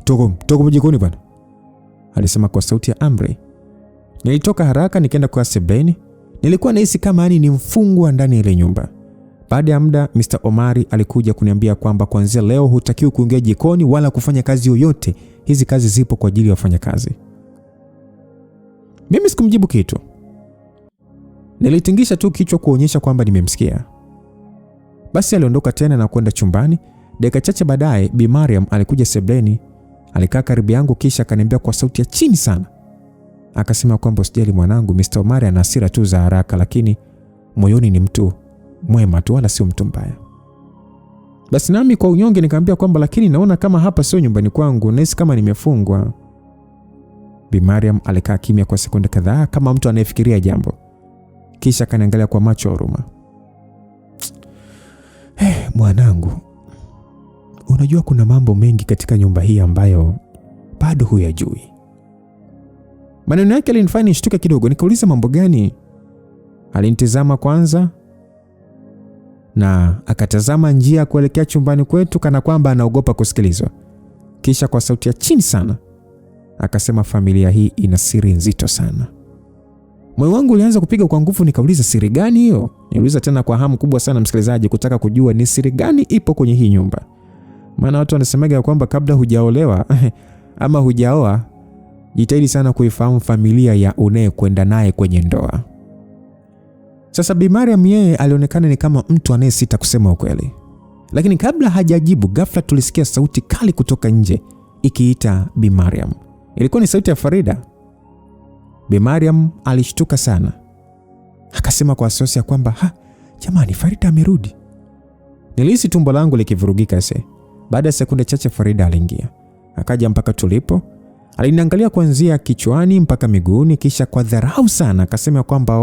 [SPEAKER 1] toka mjikoni bwana," alisema kwa sauti ya amri. Nilitoka haraka nikaenda kwa sebuleni. Nilikuwa nahisi kama ni mfungwa ndani ya ile nyumba. Baada ya muda Mr. Omari alikuja kuniambia kwamba kuanzia leo hutakiwi kuingia jikoni wala kufanya kazi yoyote. Hizi kazi zipo kwa ajili ya wafanyakazi. Mimi sikumjibu kitu. Nilitingisha tu kichwa kuonyesha kwamba nimemsikia. Basi aliondoka tena na kwenda chumbani. Dakika chache baadaye Bi Mariam alikuja sebuleni, alikaa karibu yangu kisha akaniambia kwa sauti ya chini sana. Akasema kwamba usijali mwanangu, Mr. Omari ana hasira tu za haraka lakini moyoni ni mtu mwema tu wala sio mtu mbaya. Basi nami kwa unyonge nikamwambia kwamba lakini naona kama hapa sio nyumbani kwangu, nahisi kama nimefungwa. Bi Mariam alikaa kimya kwa sekunde kadhaa kama mtu anayefikiria jambo. Kisha akaniangalia kwa macho ya huruma. Mwanangu, unajua kuna mambo mengi katika nyumba hii ambayo bado huyajui. Maneno yake yalinifanya nishtuke kidogo. Nikauliza mambo gani? Alinitazama kwanza na akatazama njia kuelekea chumbani kwetu kana kwamba anaogopa kusikilizwa. Kisha kwa sauti ya chini sana akasema familia hii ina siri nzito sana. Moyo wangu ulianza kupiga kwa nguvu. Nikauliza siri gani hiyo? Niuliza tena kwa hamu kubwa sana msikilizaji, kutaka kujua ni siri gani ipo kwenye hii nyumba. Maana watu wanasemaga kwamba kabla hujaolewa ama hujaoa, jitahidi sana kuifahamu familia ya unayekwenda naye kwenye ndoa. Sasa Bi Mariam yeye alionekana ni kama mtu anayesita kusema ukweli. Lakini kabla hajajibu, ghafla tulisikia sauti kali kutoka nje ikiita Bi Mariam. Ilikuwa ni sauti ya Farida. Bi Mariam alishtuka sana. Akasema kwa wasiwasi kwamba jamani, Farida amerudi. Nilihisi tumbo langu likivurugika. Baada ya sekunde chache Farida aliingia. Akaja mpaka tulipo. Aliniangalia kuanzia kichwani mpaka miguuni, kisha kwa dharau sana akasema kwamba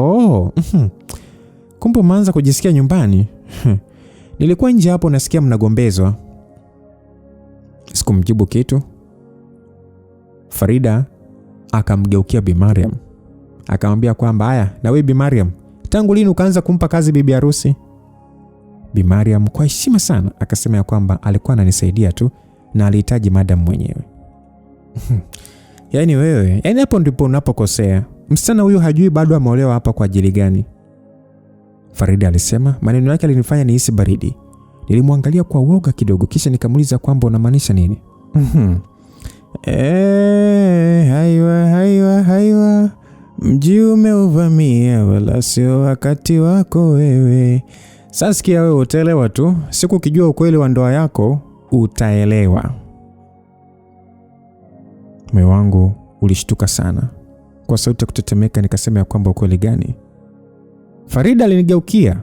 [SPEAKER 1] kumbe umeanza kujisikia nyumbani. Nilikuwa nje hapo nasikia mnagombezwa. Sikumjibu kitu. Farida akamgeukia Bi Mariam. Akamwambia kwamba haya, na wewe Bi Mariam, tangu lini ukaanza kumpa kazi bibi harusi? Bi Mariam kwa heshima sana akasema kwamba alikuwa ananisaidia tu na alihitaji madam mwenyewe. Yaani wewe, hapo ndipo unapokosea. Msichana huyu hajui bado ameolewa hapa kwa ajili gani? Farida alisema. Maneno yake alinifanya nihisi baridi. Nilimwangalia kwa woga kidogo kisha nikamuuliza kwamba unamaanisha nini? Haiwa. Mji umeuvamia wala sio wakati wako wewe. Sasa sikia wewe, utaelewa tu. Siku ukijua ukweli wa ndoa yako utaelewa. Moyo wangu ulishtuka sana. Kwa sauti ya kutetemeka nikasema kwamba ukweli gani? Farida alinigeukia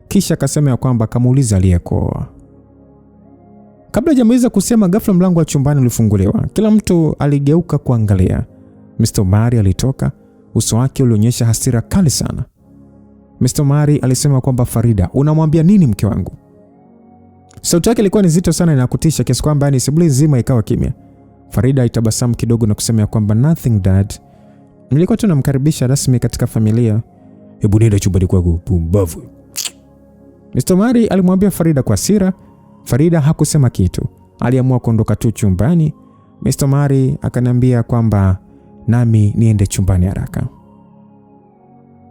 [SPEAKER 1] kisha akasema kwamba kamuuliza aliyekooa. Kabla hajamaliza kusema, ghafla mlango wa chumbani ulifunguliwa. Kila mtu aligeuka kuangalia. Mr. Omari alitoka. Uso wake ulionyesha hasira kali sana. Mr. Omari alisema kwamba Farida, unamwambia nini mke wangu? Sauti yake ilikuwa nzito sana na kutisha kiasi kwamba sebule nzima ikawa kimya. Farida alitabasamu kidogo na kusema kwamba nothing dad. Nilikuwa tu namkaribisha rasmi katika familia. Hebu nenda chumbani kwako pumbavu. Mr. Omari alimwambia Farida kwa hasira. Farida hakusema kitu. Aliamua kuondoka tu chumbani. Mr. Omari akaniambia kwamba nami niende chumbani haraka.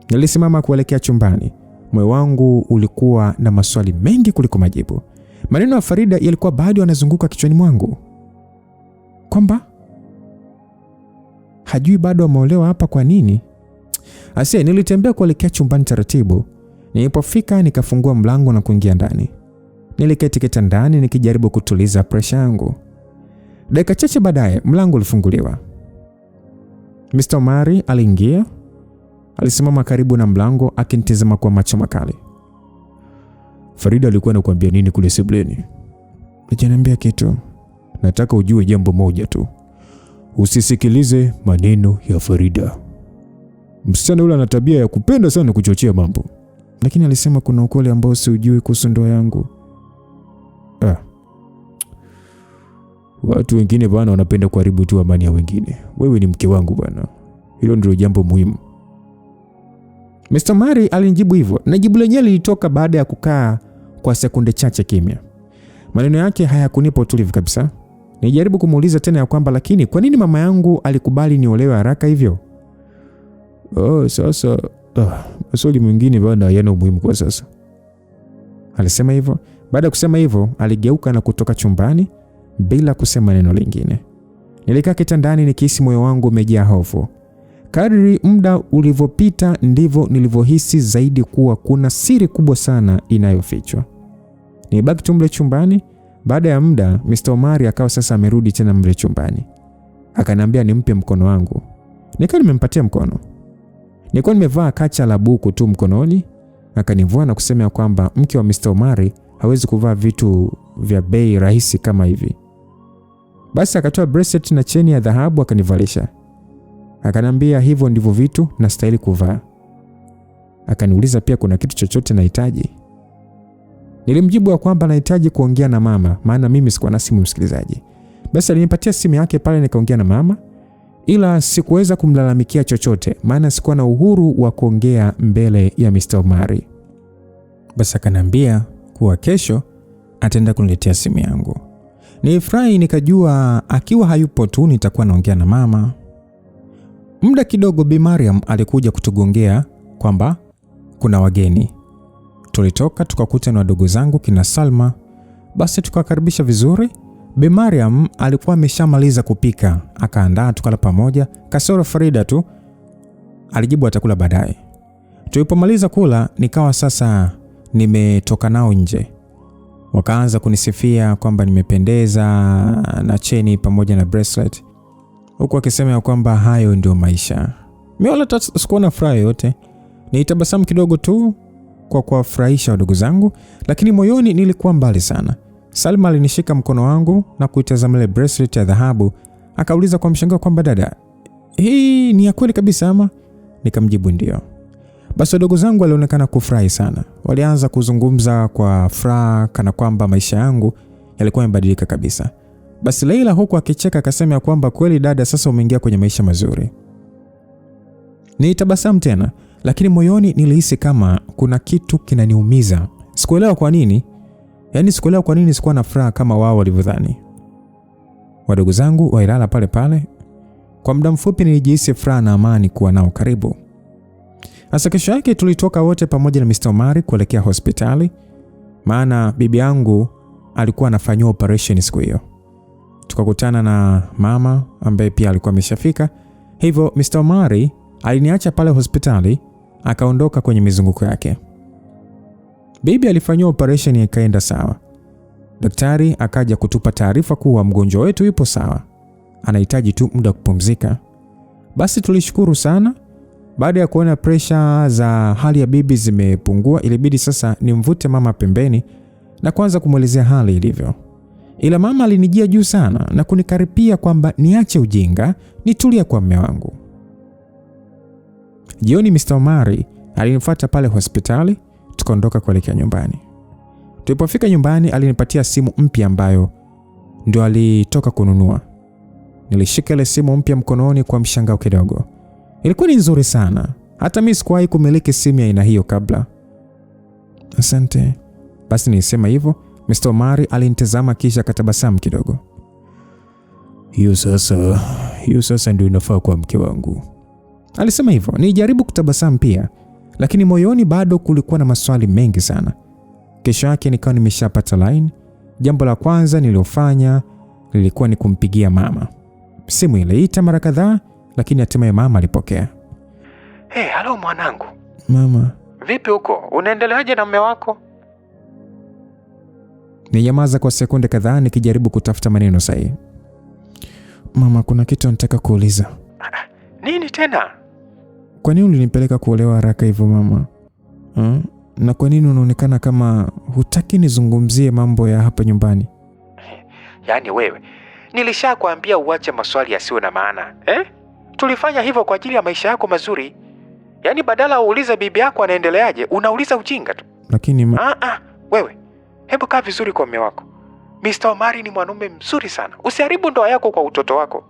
[SPEAKER 1] Nilisimama kuelekea chumbani. Moyo wangu ulikuwa na maswali mengi kuliko majibu. Maneno ya Farida yalikuwa bado yanazunguka kichwani mwangu. Kwamba hajui bado ameolewa hapa kwa nini? Nilitembea kuelekea chumbani taratibu. Nilipofika nikafungua mlango na kuingia ndani. Niliketi kitandani nikijaribu kutuliza presha yangu. Dakika chache baadaye mlango ulifunguliwa. Mr. Omari aliingia. Alisimama karibu na mlango akinitazama kwa macho makali. Farida alikuwa anakuambia nini kule sebuleni? Hajaniambia kitu. Nataka ujue jambo moja tu. Usisikilize maneno ya Farida. Msichana yule ana tabia ya kupenda sana kuchochea mambo. Lakini alisema kuna ukweli ambao siujui kuhusu ndoa yangu. Watu wengine bwana wanapenda kuharibu tu amani ya wengine. Wewe ni mke wangu bwana. Hilo ndilo jambo muhimu. Mr. Omari alinijibu hivyo, na jibu lenyewe lilitoka baada ya kukaa kwa sekunde chache kimya. Maneno yake hayakunipa utulivu kabisa. Nilijaribu kumuuliza tena ya kwamba lakini kwa nini mama yangu alikubali niolewe haraka hivyo? Sasa maswali mengine bwana yana umuhimu kwa sasa. Alisema hivyo. Baada ya kusema hivyo, aligeuka na kutoka chumbani bila kusema neno lingine. Nilikaa kitandani nikihisi moyo wangu umejaa hofu. Kadri muda ulivyopita ndivyo nilivyohisi zaidi kuwa kuna siri kubwa sana inayofichwa. Nilibaki tu mle chumbani. Baada ya muda, Mr. Omari akawa sasa amerudi tena mle chumbani. Akaniambia nimpe mkono wangu. Nikawa nimempatia mkono. Nilikuwa nimevaa kacha la buku tu mkononi. Akanivua na kusema kwamba mke wa Mr. Omari hawezi kuvaa vitu vya bei rahisi kama hivi. Basi akatoa bracelet na cheni ya dhahabu akanivalisha. Akaniambia hivyo ndivyo vitu nastahili kuvaa. Akaniuliza pia kuna kitu chochote nahitaji. Nilimjibu ya kwamba nahitaji kuongea na mama, maana mimi sikuwa na simu msikilizaji. Basi alinipatia simu yake pale nikaongea na mama, ila sikuweza kumlalamikia chochote maana sikuwa na uhuru wa kuongea mbele ya Mr. Omari. Basi akaniambia kuwa kesho ataenda kuniletea simu yangu. Nilifurahi nikajua akiwa hayupo tu nitakuwa naongea na mama. Muda kidogo Bi Mariam alikuja kutugongea kwamba kuna wageni. Tulitoka tukakuta na wadogo zangu kina Salma. Basi tukakaribisha vizuri. Bi Mariam alikuwa ameshamaliza kupika, akaandaa tukala pamoja. Kasoro Farida tu alijibu atakula baadaye. Tulipomaliza kula nikawa sasa nimetoka nao nje. Wakaanza kunisifia kwamba nimependeza na cheni pamoja na bracelet. Huku wakisema kwamba hayo ndio maisha. Mimi wala sikuona furaha yote. Nilitabasamu kidogo tu kwa kuwafurahisha wadogo zangu, lakini moyoni nilikuwa mbali sana. Salma alinishika mkono wangu na kuitazama ile bracelet ya dhahabu. Akauliza kwa mshangao kwamba dada, hii ni ya kweli kabisa ama? Nikamjibu ndio. Basi wadogo zangu walionekana kufurahi sana. Walianza kuzungumza kwa furaha kana kwamba maisha yangu yalikuwa yamebadilika kabisa. Basi Leila huku akicheka akasema kwamba kweli dada sasa umeingia kwenye maisha mazuri. Nilitabasamu tena, lakini moyoni nilihisi kama kuna kitu kinaniumiza. Sikuelewa kwa nini. Sikuelewa kwa nini sikuwa na furaha kama wao walivyodhani. Wadogo zangu wailala pale pale. Kwa muda mfupi nilijihisi furaha na amani kuwa nao karibu. Hasa kesho yake tulitoka wote pamoja na Mr. Omari kuelekea hospitali, maana bibi yangu alikuwa anafanywa operation siku hiyo. Tukakutana na mama ambaye pia alikuwa ameshafika. Hivyo Mr. Omari aliniacha pale hospitali akaondoka kwenye mizunguko yake. Bibi alifanywa operation ikaenda sawa. Daktari akaja kutupa taarifa kuwa mgonjwa wetu yupo sawa. Anahitaji tu muda kupumzika. Basi tulishukuru sana. Baada ya kuona pressure za hali ya bibi zimepungua, ilibidi sasa nimvute mama pembeni na kuanza kumuelezea hali ilivyo. Ila mama alinijia juu sana na kunikaripia kwamba niache ujinga, nitulie kwa mume wangu. Jioni Mr. Omari alinifuata pale hospitali, tukaondoka kuelekea nyumbani. Tulipofika nyumbani alinipatia simu mpya ambayo ndio alitoka kununua. Nilishika ile simu mpya mkononi kwa mshangao kidogo. Ilikuwa ni nzuri sana. Hata mimi sikuwahi kumiliki simu ya aina hiyo kabla. Asante. Basi nilisema hivyo. Mr. Omari alinitazama kisha akatabasamu kidogo. Hiyo sasa ndio inafaa kwa mke wangu. Alisema hivyo. Nilijaribu kutabasamu pia, lakini moyoni bado kulikuwa na maswali mengi sana. Kesho yake nikawa nimeshapata line. Jambo la kwanza nililofanya lilikuwa ni kumpigia mama. Simu iliita mara kadhaa, lakini hatimaye mama alipokea.
[SPEAKER 2] Hey, halo mwanangu.
[SPEAKER 1] Mama.
[SPEAKER 2] Vipi huko? Unaendeleaje na mume wako?
[SPEAKER 1] Ninyamaza kwa sekunde kadhaa nikijaribu kutafuta maneno sahihi. Mama, kuna kitu nataka kuuliza.
[SPEAKER 2] Nini tena?
[SPEAKER 1] Kwa nini ulinipeleka kuolewa haraka hivyo mama? Na kwa nini unaonekana kama hutaki nizungumzie mambo ya hapa nyumbani?
[SPEAKER 2] Yaani wewe, nilishakwambia uache maswali yasiyo na maana. Tulifanya hivyo kwa ajili ya maisha yako mazuri. Yaani badala uulize bibi yako anaendeleaje, unauliza ujinga tu.
[SPEAKER 1] Lakini
[SPEAKER 2] wewe, hebu kaa vizuri kwa mume wako. Mr. Omari ni mwanaume mzuri sana. Usiharibu ndoa yako kwa utoto wako.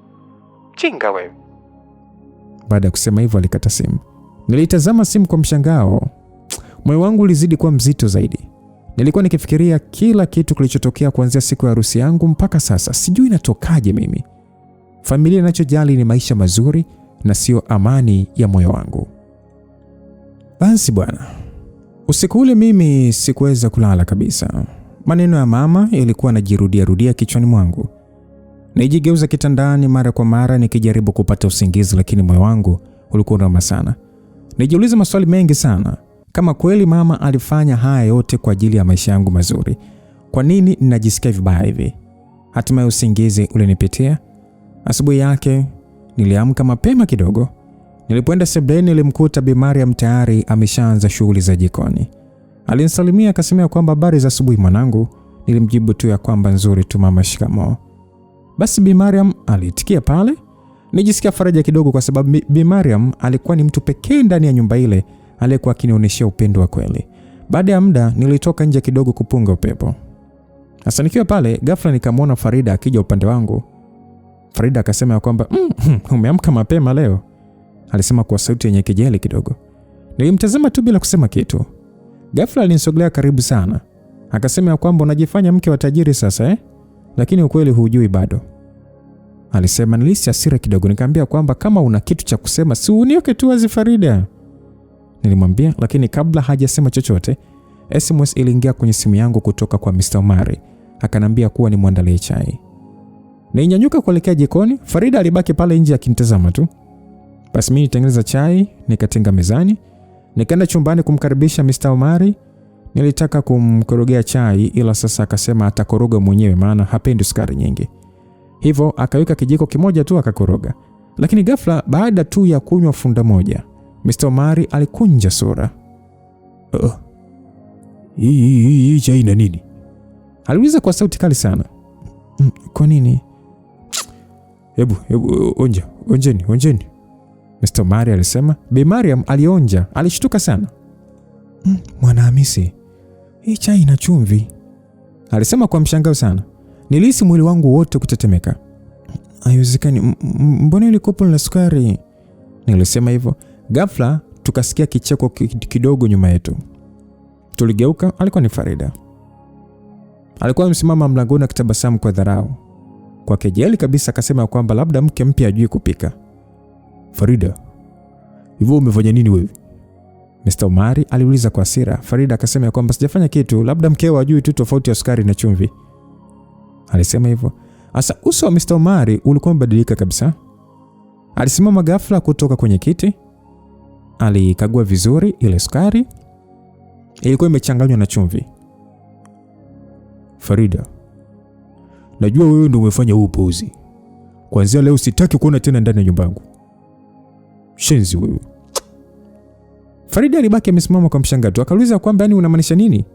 [SPEAKER 2] Chinga wewe.
[SPEAKER 1] Baada ya kusema hivyo alikata simu. Nilitazama simu kwa mshangao. Moyo wangu ulizidi kuwa mzito zaidi. Nilikuwa nikifikiria kila kitu kilichotokea kuanzia siku ya harusi yangu mpaka sasa. Sijui inatokaje mimi. Familia inachojali ni maisha mazuri na sio amani ya moyo wangu. Basi bwana. Usiku ule mimi sikuweza kulala kabisa. Maneno ya mama yalikuwa yanajirudia kichwani mwangu. Nijigeuza kitandani mara kwa mara nikijaribu kupata usingizi, lakini moyo wangu ulikuwa unauma sana. Nijiuliza maswali mengi sana. Kama kweli mama alifanya haya yote kwa ajili ya maisha yangu mazuri, kwa nini ninajisikia vibaya hivi? Hatimaye usingizi ulinipitia. Asubuhi yake niliamka mapema kidogo. Nilipoenda sebuleni nilimkuta Bi Mariam tayari ameshaanza shughuli za jikoni. Alinisalimia akasema kwamba habari za asubuhi mwanangu. Nilimjibu tu ya kwamba nzuri tu mama, shikamoo. Basi Bi Mariam alitikia pale. Nijisikia faraja kidogo kwa sababu Bi Mariam alikuwa ni mtu pekee ndani ya nyumba ile aliyekuwa akinionyesha upendo wa kweli. Baada ya muda nilitoka nje kidogo kupunga upepo. Sasa nikiwa pale ghafla nikamwona Farida akija upande wangu. Farida akasema kwamba umeamka mapema leo, alisema kwa sauti yenye kejeli kidogo. Nilimtazama tu bila kusema kitu. Ghafla alinisogelea karibu sana. Akasema kwamba unajifanya mke wa tajiri sasa lakini ukweli hujui bado, alisema. Nilihisi hasira kidogo, nikamwambia kwamba kama una kitu cha kusema si unioke tu wazi Farida, nilimwambia. Lakini kabla hajasema chochote, SMS iliingia kwenye simu yangu kutoka kwa Mr. Omari. Akanambia kuwa ni muandalie chai. Ninyanyuka kuelekea jikoni. Farida alibaki pale nje akinitazama tu. Basi mimi nitengeneza chai, nikatenga mezani, nikaenda chumbani kumkaribisha Mr. Omari. Nilitaka kumkorogea chai ila sasa akasema atakoroga mwenyewe maana hapendi sukari nyingi. Hivyo akaweka kijiko kimoja tu akakoroga. Lakini ghafla baada tu ya kunywa funda moja, Mr. Omari alikunja sura. Hii chai na nini? Aliuliza kwa sauti kali sana. Kwa nini? Hebu onjeni. Mr. Omari alisema. Bi Mariam alionja, alishtuka sana. Mwana Hamisi, hii chai ina chumvi, alisema kwa mshangao sana. Nilihisi mwili wangu wote kutetemeka. Haiwezekani, mbona ile kopo la sukari? Nilisema hivyo. Ghafla tukasikia kicheko kidogo nyuma yetu. Tuligeuka, alikuwa ni Farida. Alikuwa amesimama mlangoni akitabasamu kwa dharau. Kwa kejeli kabisa akasema kwamba labda mke mpya ajui kupika. Farida, hivyo umefanya nini wewe? Mr. Omari aliuliza kwa hasira. Farida akasema kwamba sijafanya kitu, labda mkeo ajui tu tofauti ya sukari na chumvi, alisema hivyo. Asa uso wa Mr. Omari ulikuwa umebadilika kabisa. Alisimama ghafla kutoka kwenye kiti. Alikagua vizuri ile sukari. Ilikuwa imechanganywa na chumvi. Farida, najua wewe ndio umefanya huu upuuzi. Kuanzia leo sitaki kuona tena ndani ya nyumba yangu. Shenzi wewe. Farida alibaki amesimama kwa mshangao tu. Akauliza kwamba yani unamaanisha nini?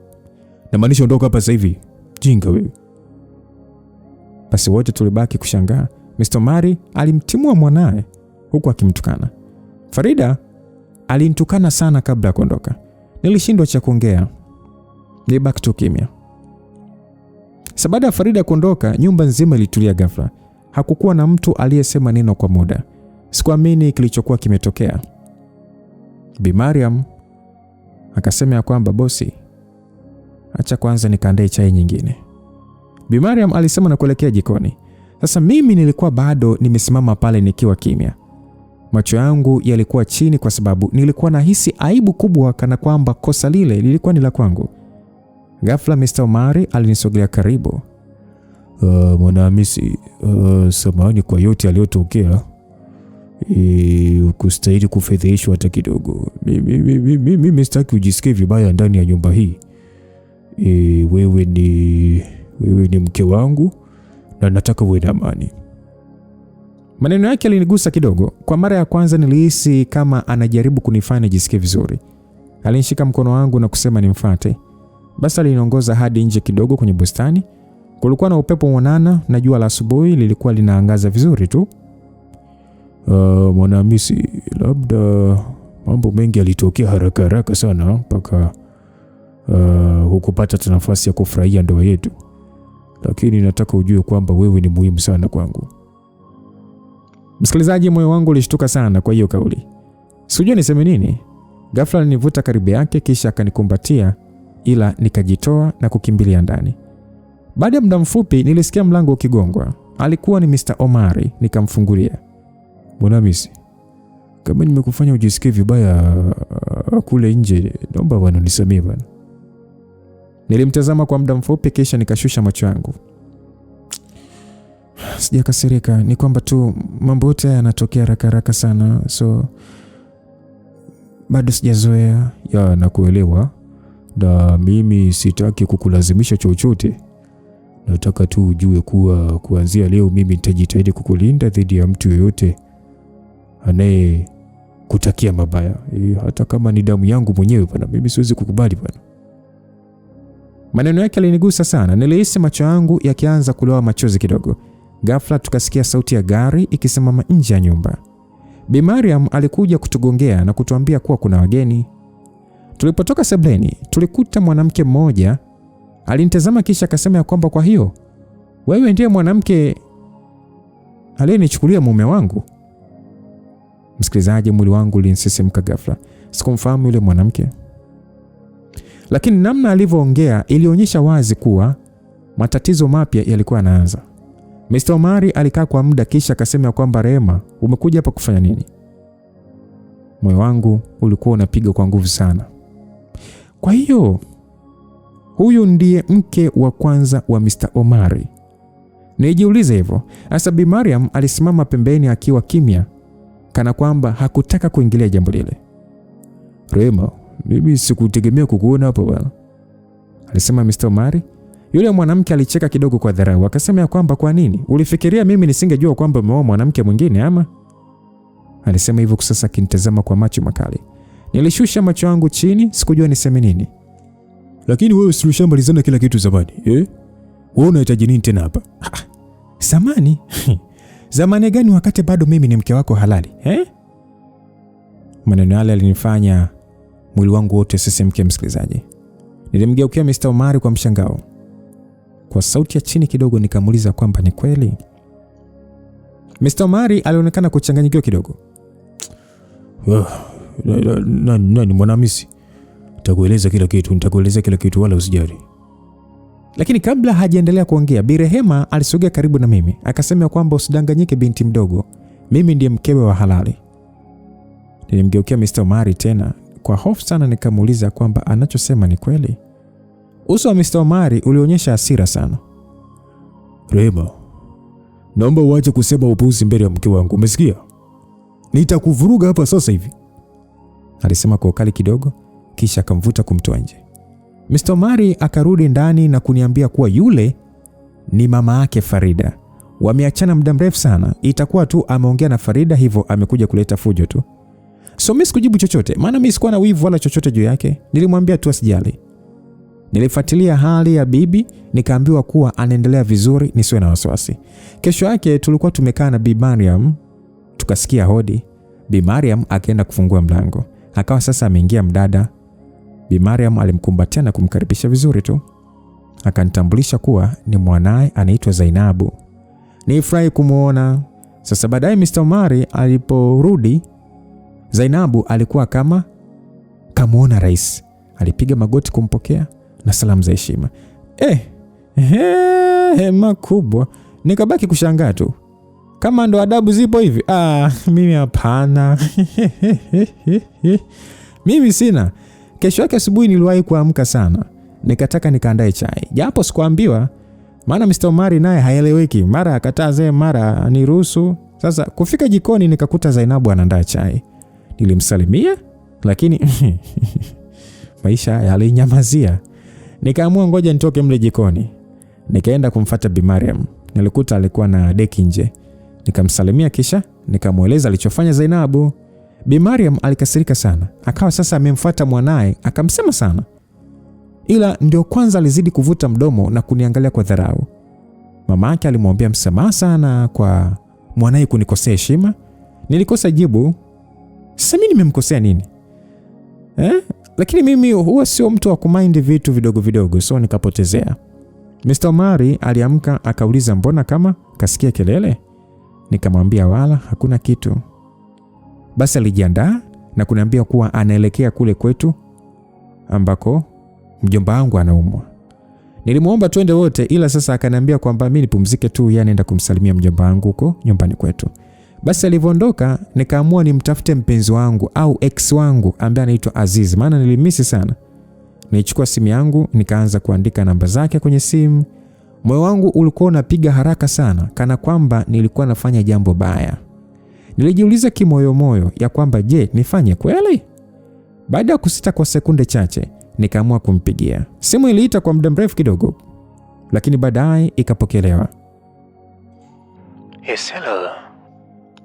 [SPEAKER 1] Namaanisha ondoka hapa sasa hivi. Jinga wewe. Basi wote tulibaki kushangaa. Mr. Omari alimtimua mwanae huku akimtukana. Farida alinitukana sana kabla ya kuondoka. Nilishindwa cha kuongea. Nilibaki tu kimya. Baada ya Farida kuondoka, nyumba nzima ilitulia ghafla. Hakukuwa na mtu aliyesema neno kwa muda. Sikuamini kilichokuwa kimetokea. Bi Mariam akasema kwamba bosi, acha kwanza nikaandae chai nyingine. Bi Mariam alisema na kuelekea jikoni. Sasa mimi nilikuwa bado nimesimama pale nikiwa kimya. Macho yangu yalikuwa chini kwa sababu nilikuwa nahisi aibu kubwa kana kwamba kosa lile lilikuwa ni la kwangu. Ghafla Mr. Omari alinisogelea karibu. Mwana Hamisi, samahani kwa yote aliyotokea. Kustahili kufedheshwa hata kidogo. Mimi sitaki ujisikie vibaya ndani ya nyumba hii. Wewe ni mke wangu na nataka uwe na amani. Maneno yake yalinigusa kidogo. Kwa mara ya kwanza nilihisi kama anajaribu kunifanya nijisikie vizuri. Alinishika mkono wangu na kusema nimfuate. Basi aliniongoza hadi nje kidogo kwenye bustani. Kulikuwa na upepo mwanana na jua la asubuhi lilikuwa linaangaza vizuri tu. Mwanahamisi, labda mambo mengi yalitokea haraka sana mpaka hukupata nafasi ya kufurahia ndoa yetu. Lakini nataka ujue kwamba wewe ni muhimu sana kwangu. Msikilizaji, moyo wangu ulishtuka sana kwa hiyo kauli. Sijui niseme nini. Ghafla alinivuta karibu yake kisha akanikumbatia, ila nikajitoa na kukimbilia ndani. Baada ya muda mfupi nilisikia mlango ukigongwa. Alikuwa ni Mr. Omari. Nikamfungulia. Mwanahamisi, kama nimekufanya ujisikie vibaya kule nje, naomba bwana unisamehe bwana. Nilimtazama kwa muda mfupi kisha nikashusha macho yangu. Sijakasirika, ni kwamba tu mambo yote yanatokea haraka sana, so bado sijazoea. Ya, nakuelewa. Na mimi sitaki kukulazimisha chochote. Nataka tu ujue kuwa kuanzia leo mimi nitajitahidi kukulinda dhidi ya mtu yeyote anaye kutakia mabaya. Hata kama ni damu yangu mwenyewe bwana, mimi siwezi kukubali bwana. Maneno yake yalinigusa sana. Nilihisi macho yangu yakianza kuloa machozi kidogo. Ghafla tukasikia sauti ya gari ikisimama nje ya nyumba. Bi Mariam alikuja kutugongea na kutuambia kuwa kuna wageni. Tulipotoka sebleni, tulikuta mwanamke mmoja. Alinitazama kisha akasema ya kwamba, kwa hiyo wewe ndiye mwanamke aliyenichukulia mume wangu? Msikilizaji, mwili wangu ulinisisimka ghafla. Sikumfahamu yule mwanamke, lakini namna alivyoongea ilionyesha wazi kuwa matatizo mapya yalikuwa yanaanza. Mr. Omari alikaa kwa muda kisha akasema kwamba, Rehema, umekuja hapa kufanya nini? Moyo wangu ulikuwa unapiga kwa nguvu sana. Kwa hiyo huyu ndiye mke wa kwanza wa Mr. Omari? Nijiulize hivyo. Asa Bi Mariam alisimama pembeni akiwa kimya, kana kwamba hakutaka kuingilia jambo lile. Rehema, mimi sikutegemea kukuona hapa bwana, alisema Mr. Omari. Yule mwanamke alicheka kidogo kwa dharau, akasema ya kwamba, kwa nini? Ulifikiria mimi nisingejua kwamba umeoa mwanamke mwingine ama? Alisema hivyo sasa akinitazama kwa macho makali. Nilishusha macho yangu chini, sikujua niseme nini. Lakini wewe ulishamalizana kila kitu zamani, Wewe unahitaji nini tena hapa? Zamani? Zamani gani wakati bado mimi ni mke wako halali, Maneno yale yalinifanya mwili wangu wote sisimke, msikilizaji. Nilimgeukia Mr. Omari kwa mshangao. Kwa sauti ya chini kidogo nikamuuliza kwamba ni kweli. Mr. Omari alionekana kuchanganyikiwa kidogo. Nani Mwanahamisi? Nitakueleza kila kitu wala usijali. Lakini kabla hajaendelea kuongea, Bi Rehema alisogea karibu na mimi, akasema kwamba, usidanganyike binti mdogo, mimi ndiye mkewe wa halali. Nilimgeukia Mr. Omari tena kwa hofu sana, nikamuuliza kwamba anachosema ni kweli. Uso wa Mr. Omari ulionyesha hasira sana. Rehema, naomba uache kusema upuuzi mbele ya mke wangu, umesikia? Nitakuvuruga hapa sasa hivi, alisema kwa ukali kidogo, kisha akamvuta kumtoa nje. Mr. Omari akarudi ndani na kuniambia kuwa yule ni mama yake Farida. Wameachana muda mrefu sana, itakuwa tu ameongea na Farida hivyo amekuja kuleta fujo tu. So mimi sikujibu chochote, maana mimi sikuwa na wivu wala chochote juu yake. Nilimwambia tu asijali. Nilifuatilia hali ya bibi, nikaambiwa kuwa anaendelea vizuri, nisiwe na wasiwasi. Kesho yake tulikuwa tumekaa na Bi Mariam, tukasikia hodi. Bi Mariam akaenda kufungua mlango. Akawa sasa ameingia mdada. Bi Mariam alimkumbatia na kumkaribisha vizuri tu. Akanitambulisha kuwa ni mwanae anaitwa Zainabu. Nilifurahi kumuona. Sasa baadaye Mr. Omari aliporudi, Zainabu alikuwa kama kamuona rais. Alipiga magoti kumpokea na salamu za heshima. Hema kubwa. Nikabaki kushangaa tu. Kama ndo adabu zipo hivi? Mimi hapana. Mimi sina. Kesho yake asubuhi niliwahi kuamka sana. Nikataka nikaandae chai. Japo sikuambiwa, maana Mr. Omari naye haeleweki. Mara akataze, mara aniruhusu. Sasa kufika jikoni nikakuta Zainabu anaandaa chai. Nilimsalimia, lakini maisha yalinyamazia. Nikaamua ngoja nitoke mle jikoni. Nikaenda kumfuata Bi Mariam. Nilikuta alikuwa na deki nje. Nikamsalimia kisha nikamweleza alichofanya Zainabu. Bi Mariam alikasirika sana, akawa sasa amemfuata mwanae, akamsema sana. Ila ndio kwanza alizidi kuvuta mdomo na kuniangalia kwa dharau. Mamake alimwambia msamaha sana kwa mwanae kunikosea heshima. Nilikosa jibu. Sasa mimi nimemkosea nini? Lakini mimi huwa sio mtu wa kumind vitu vidogo vidogo, so nikapotezea. Mr. Omari aliamka akauliza mbona kama kasikia kelele? Nikamwambia wala hakuna kitu. Basi alijiandaa na kuniambia kuwa anaelekea kule kwetu ambako mjomba wangu anaumwa. Nilimuomba twende wote, ila sasa akaniambia kwamba mimi nipumzike tu, yeye anaenda kumsalimia mjomba wangu huko nyumbani kwetu. Basi alivyoondoka nikaamua nimtafute mpenzi wangu au ex wangu ambaye anaitwa Aziz, maana nilimisi sana. Nilichukua simu yangu nikaanza kuandika namba zake kwenye simu. Moyo wangu ulikuwa unapiga haraka sana kana kwamba nilikuwa nafanya jambo baya. Nilijiuliza kimoyomoyo ya kwamba je, nifanye kweli? Baada ya kusita kwa sekunde chache nikaamua kumpigia. Simu iliita kwa muda mrefu kidogo, lakini baadaye ikapokelewa.
[SPEAKER 2] Yes, hello.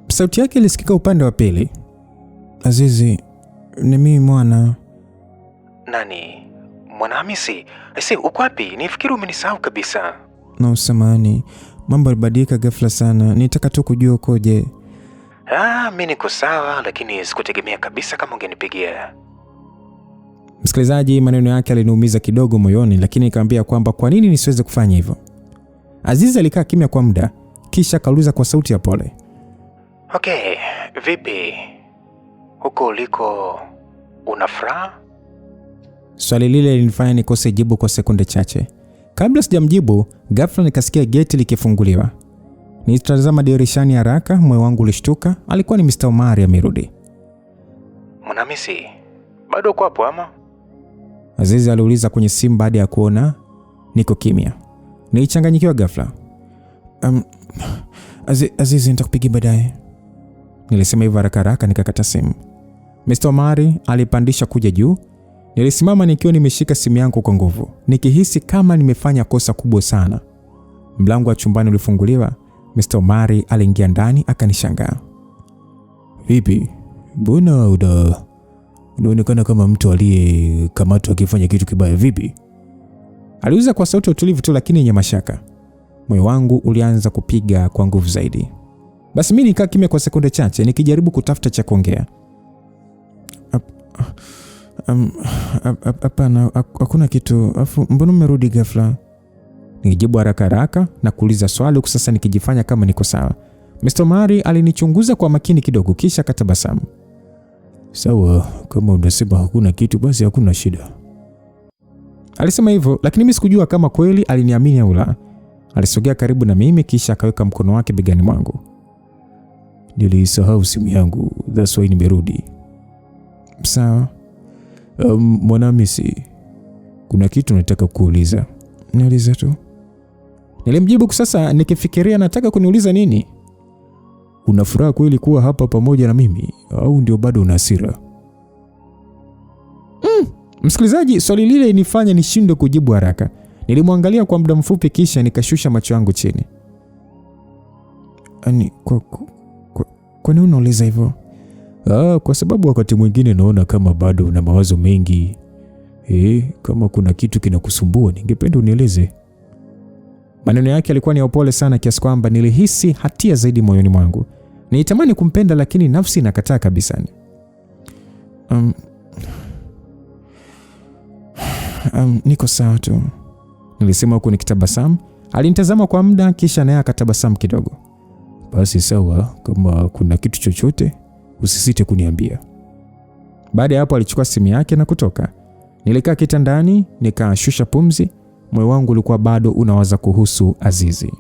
[SPEAKER 1] Sauti yake ilisikika upande wa pili. Azizi, ni mimi mwana.
[SPEAKER 2] Nani? Mwanahamisi? Uko wapi? Nifikiri umenisahau kabisa.
[SPEAKER 1] Na usamani, mambo yalibadilika ghafla sana. Nitaka tu kujua ukoje.
[SPEAKER 2] Mimi niko sawa, lakini sikutegemea kabisa kama ungenipigia.
[SPEAKER 1] Msikilizaji, maneno yake aliniumiza kidogo moyoni, lakini nikamwambia kwamba kwa nini nisiweze kufanya hivyo. Azizi alikaa kimya kwa muda, kisha kauliza kwa sauti ya pole.
[SPEAKER 2] Okay, vipi? Huko uliko una furaha?
[SPEAKER 1] Swali lile lilinifanya nikose jibu kwa sekunde chache. Kabla sijamjibu, ghafla nikasikia geti likifunguliwa. Nilitazama dirishani haraka, moyo wangu ulishtuka. Alikuwa ni Mr. Omari amerudi.
[SPEAKER 2] Mwanahamisi, bado uko hapo ama?
[SPEAKER 1] Azizi aliuliza kwenye simu baada ya kuona niko kimya. Nilichanganyikiwa ghafla. Azizi, nitakupigia baadaye. Nilisema hivyo haraka nikakata simu. Mr. Omari alipandisha kuja juu. Nilisimama nikiwa nimeshika simu yangu kwa nguvu, nikihisi kama nimefanya kosa kubwa sana. Mlango wa chumbani ulifunguliwa. Mr. Omari aliingia ndani akanishangaa. Vipi? Mbona unaonekana kama mtu aliyekamatwa akifanya kitu kibaya vipi? Aliuliza kwa sauti ya utulivu tu lakini yenye mashaka. Moyo wangu ulianza kupiga kwa nguvu zaidi. Basi mimi nikaa kimya kwa sekunde chache nikijaribu kutafuta cha kuongea. Hapana, hakuna kitu. Afu mbona umerudi ghafla? Nijibu haraka na kuuliza swali huku sasa nikijifanya kama niko sawa. Mr. Omari alinichunguza kwa makini kidogo kisha akatabasamu. Sawa, kama unasema hakuna kitu basi hakuna shida. Alisema hivyo, lakini mimi sikujua kama kweli aliniamini au la. Alisogea karibu na mimi kisha akaweka mkono wake begani mwangu. Nilisahau simu yangu, that's why nimerudi. Sawa. Mwanahamisi, kuna kitu nataka kuuliza. Niulize tu. Nilimjibu sasa nikifikiria nataka kuniuliza nini. Una furaha kweli kuwa hapa pamoja na mimi au ndio bado una hasira? Msikilizaji, swali lile linifanya nishindwe kujibu haraka. Nilimwangalia kwa muda mfupi kisha nikashusha macho yangu chini. Kwa nini unauliza hivyo? Kwa sababu wakati mwingine naona kama bado una mawazo mengi. Kama kuna kitu kinakusumbua ningependa unieleze. Maneno yake yalikuwa ni upole sana kiasi kwamba nilihisi hatia zaidi moyoni mwangu. Nilitamani kumpenda lakini nafsi inakataa kabisa. Niko sawa tu. Nilisema huku nikitabasamu. Alinitazama kwa muda kisha naye akatabasamu kidogo. Basi sawa, kama kuna kitu chochote usisite kuniambia. Baada ya hapo alichukua simu yake na kutoka. Nilikaa kitandani nikashusha pumzi. Moyo wangu ulikuwa bado unawaza kuhusu Azizi.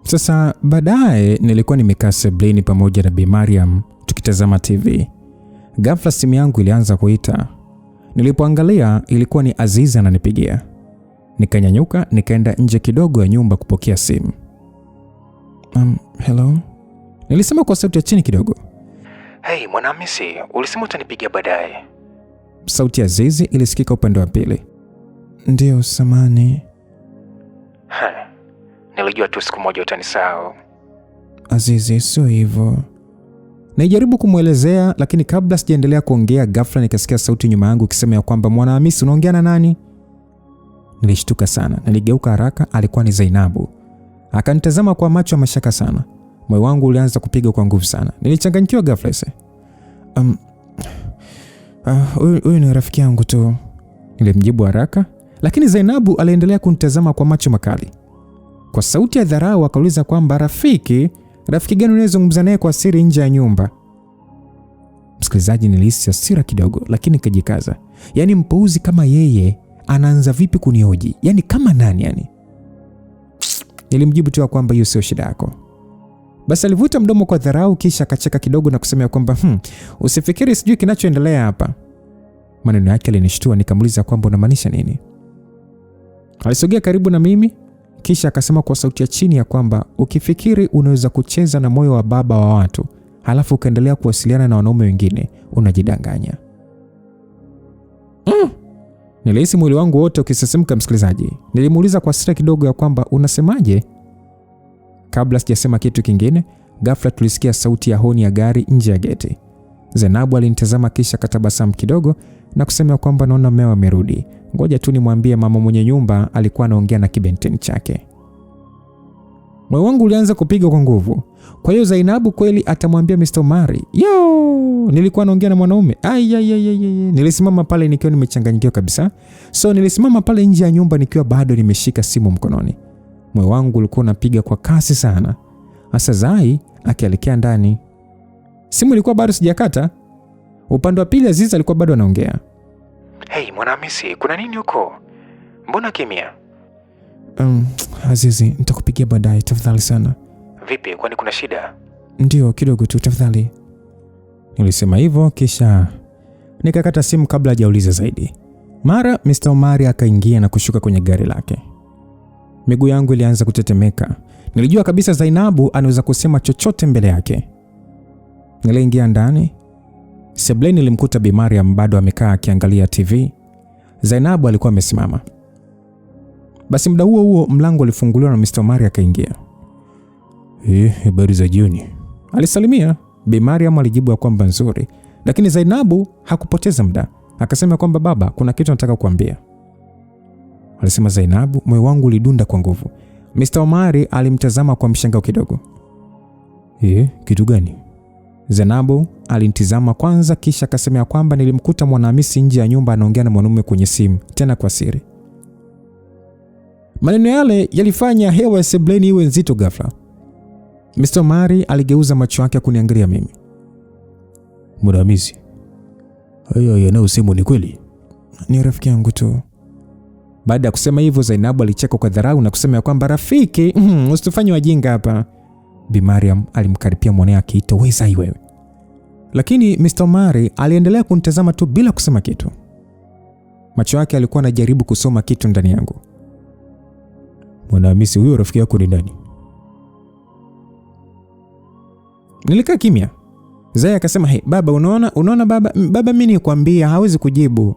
[SPEAKER 1] Sasa baadaye nilikuwa nimekaa sebuleni pamoja na Bi Mariam tukitazama TV. Ghafla simu yangu ilianza kuita. Nilipoangalia ilikuwa ni Azizi ananipigia. Nikanyanyuka nikaenda nje kidogo ya nyumba kupokea simu. Hello? Nilisema kwa sauti ya chini kidogo.
[SPEAKER 2] Hey, Mwanahamisi, ulisema utanipigia baadaye.
[SPEAKER 1] Sauti ya Azizi ilisikika upande wa pili. Ndio, samani.
[SPEAKER 2] Nilijua tu siku moja utanisahau.
[SPEAKER 1] Azizi, sio hivyo. Naijaribu kumwelezea, lakini kabla sijaendelea kuongea, ghafla nikasikia sauti nyuma yangu ikisema ya kwamba Mwanahamisi, unaongea na nani? Nilishtuka sana. Niligeuka haraka, alikuwa ni Zainabu. Akanitazama kwa macho ya mashaka sana. Moyo wangu ulianza kupiga kwa nguvu sana. Nilichanganyikiwa ghafla sasa. Huyu ni rafiki yangu tu, nilimjibu haraka, lakini Zainabu aliendelea kunitazama kwa macho makali. Kwa sauti ya dharau akauliza kwamba rafiki gani unayezungumza naye kwa siri nje ya nyumba? Msikilizaji, nilihisi hasira kidogo, lakini nikajikaza. Yaani mpuuzi kama yeye anaanza vipi kunioji? Yaani kama nani yani? Nilimjibu tu kwamba hiyo sio shida yako. Basi alivuta mdomo kwa dharau, kisha akacheka kidogo na kusema kwamba usifikiri sijui kinachoendelea hapa. Maneno yake yalinishtua, nikamuuliza kwamba unamaanisha nini? Alisogea karibu na mimi, kisha akasema kwa sauti ya chini ya kwamba ukifikiri unaweza kucheza na moyo wa baba wa watu halafu ukaendelea kuwasiliana na wanaume wengine, unajidanganya. Nilihisi mwili wangu wote ukisisimka msikilizaji. Nilimuuliza kwa hasira kidogo ya kwamba unasemaje? Kabla sijasema kitu kingine, ghafla tulisikia sauti ya honi ya gari nje ya geti. Zainabu alinitazama kisha katabasamu kidogo na kusema kwamba naona mmeo amerudi. Ngoja tu nimwambie mama mwenye nyumba alikuwa anaongea na kibenteni chake. Moyo wangu ulianza kupiga kwa nguvu. Kwa hiyo Zainabu kweli atamwambia Mr. Omari? Nilikuwa naongea na mwanaume. Nilisimama pale nikiwa nimechanganyikiwa kabisa. Nilisimama pale nje ya nyumba nikiwa bado nimeshika simu mkononi. Moyo wangu ulikuwa unapiga kwa kasi sana. Hasa Zai akielekea ndani. Simu ilikuwa bado sijakata. Upande wa pili Azizi alikuwa bado anaongea.
[SPEAKER 2] Hey, Mwanahamisi, kuna nini huko? Mbona kimya?
[SPEAKER 1] Azizi, nitakupigia baadaye tafadhali sana.
[SPEAKER 2] Vipi, kwani kuna shida?
[SPEAKER 1] Ndio, kidogo tu tafadhali. Nilisema hivyo kisha nikakata simu kabla hajauliza zaidi. Mara Mr. Omari akaingia na kushuka kwenye gari lake. Miguu yangu ilianza kutetemeka. Nilijua kabisa Zainabu anaweza kusema chochote mbele yake. Niliingia ndani. Sebleni nilimkuta Bi Mariam bado amekaa akiangalia TV. Zainabu alikuwa amesimama. Basi muda huo mlango ulifunguliwa na Mr. Omari akaingia. Habari za jioni, alisalimia. Bi Mariam alijibu kwamba nzuri, lakini Zainabu hakupoteza muda. Akasema kwamba baba, kuna kitu nataka kukuambia, alisema Zainabu. Moyo wangu ulidunda kwa nguvu. Mr. Omari alimtazama kwa mshangao kidogo. Kitu gani? Zainabu alinitazama kwanza kisha akasema kwamba nilimkuta Mwanahamisi nje ya nyumba anaongea na mwanaume kwenye simu, tena kwa siri. Maneno yale yalifanya hewa ya sebleni iwe nzito ghafla. Mr. Omari aligeuza macho yake kuniangalia mimi. Mwanahamisi, hayo yanayosema ni kweli? Ni rafiki yangu tu. Baada ya kusema hivyo, Zainabu alicheka kwa dharau na kusema kwamba rafiki, usitufanye wajinga hapa. Bi Mariam alimkaripia mwanae akiita wewe wewe. Lakini Mr. Omari aliendelea kunitazama tu bila kusema kitu. Macho yake alikuwa anajaribu kusoma kitu ndani yangu. Mwanahamisi, huyo rafiki yako ni nani? Nilikaa kimya. Zai akasema, baba, unaona baba mimi nikwambia hawezi kujibu.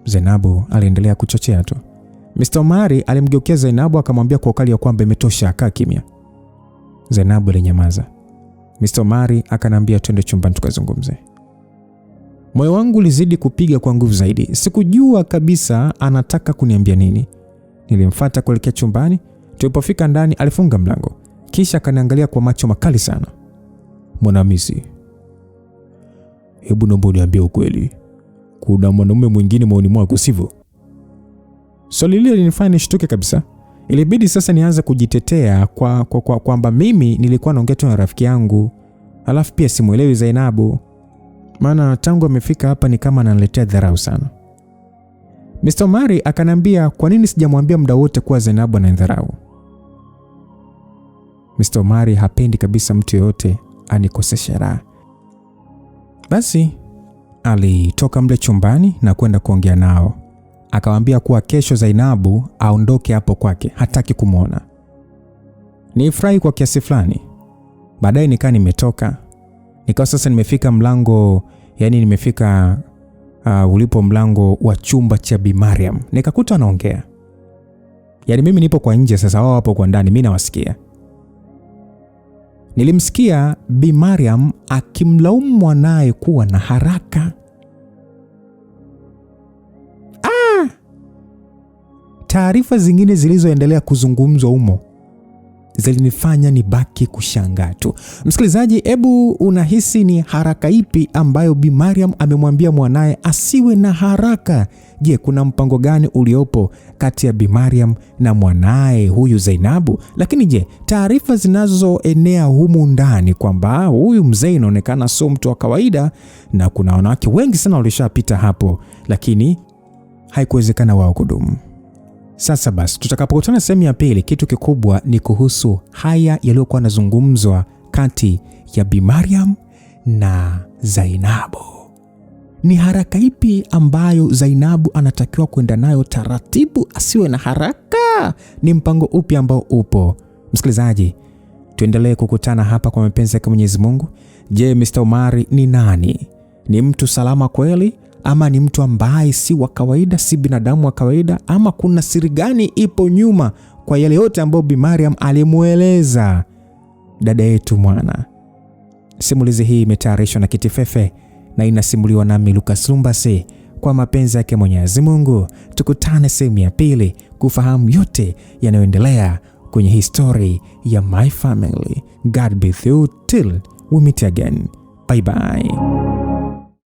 [SPEAKER 1] Zainabu aliendelea kuchochea tu. Mr. Omari alimgeukia Zainabu akamwambia kwa ukali ya kwamba imetosha, kaa kimya. Zainabu alinyamaza. Mr. Omari akanambia twende chumbani tukazungumze. Moyo wangu ulizidi kupiga kwa nguvu zaidi. Sikujua kabisa anataka kuniambia nini. Nilimfuata kuelekea chumbani. Tulipofika ndani alifunga mlango. Kisha akaniangalia kwa macho makali sana. Mwanahamisi, hebu naomba uniambie ukweli. Kuna mwanaume mwingine moyoni mwako sivyo? Swali lile linifanya nishtuke kabisa. Ilibidi sasa nianze kujitetea kwamba mimi nilikuwa naongea tu na rafiki yangu. Alafu pia simuelewi Zainabu. Maana tangu amefika hapa ni kama ananiletea dharau sana. Mr. Omari akanambia kwa nini sijamwambia muda wote kuwa Zainabu ananidharau. Mr. Omari hapendi kabisa mtu yote anikosesha raha. Basi alitoka mle chumbani na kwenda kuongea nao. Akawaambia kuwa kesho Zainabu aondoke hapo kwake, hataki kumuona. Nilifurahi kwa kiasi fulani. Baadaye nikaa nimetoka. Nikawa sasa nimefika mlango, yani nimefika ulipo mlango wa chumba cha Bi Mariam. Nikakuta anaongea. Yani mimi nipo kwa nje sasa, wao hapo kwa ndani, mimi nawasikia. Nilimsikia Bi Mariam akimlaumu mwanaye kuwa na haraka. Taarifa zingine zilizoendelea kuzungumzwa humo zilinifanya nibaki kushangaa tu. Msikilizaji, hebu unahisi ni haraka ipi ambayo Bi Mariam amemwambia mwanaye asiwe na haraka? Je, kuna mpango gani uliopo kati ya Bi Mariam na mwanaye huyu Zainabu? Lakini je, taarifa zinazoenea humu ndani kwamba huyu mzee inaonekana sio mtu wa kawaida na kuna wanawake wengi sana walishapita hapo, lakini haikuwezekana wao kudumu. Sasa basi, tutakapokutana sehemu ya pili, kitu kikubwa ni kuhusu haya yaliyokuwa yanazungumzwa kati ya Bi Mariam na Zainabu. Ni haraka ipi ambayo Zainabu anatakiwa kwenda nayo taratibu, asiwe na haraka? Ni mpango upi ambao upo? Msikilizaji, tuendelee kukutana hapa kwa mapenzi ya Mwenyezi Mungu. Je, Mr. Omari ni nani? Ni mtu salama kweli? Ama ni mtu ambaye si wa kawaida, si binadamu wa kawaida? Ama kuna siri gani ipo nyuma kwa yale yote ambayo Bi Mariam alimueleza dada yetu Mwana? Simulizi hii imetayarishwa na Kitifefe na inasimuliwa nami Lucas Lumbasi. Kwa mapenzi yake Mwenyezi Mungu, tukutane sehemu ya pili kufahamu yote yanayoendelea kwenye history ya my family. God be with you till we meet again. Bye bye.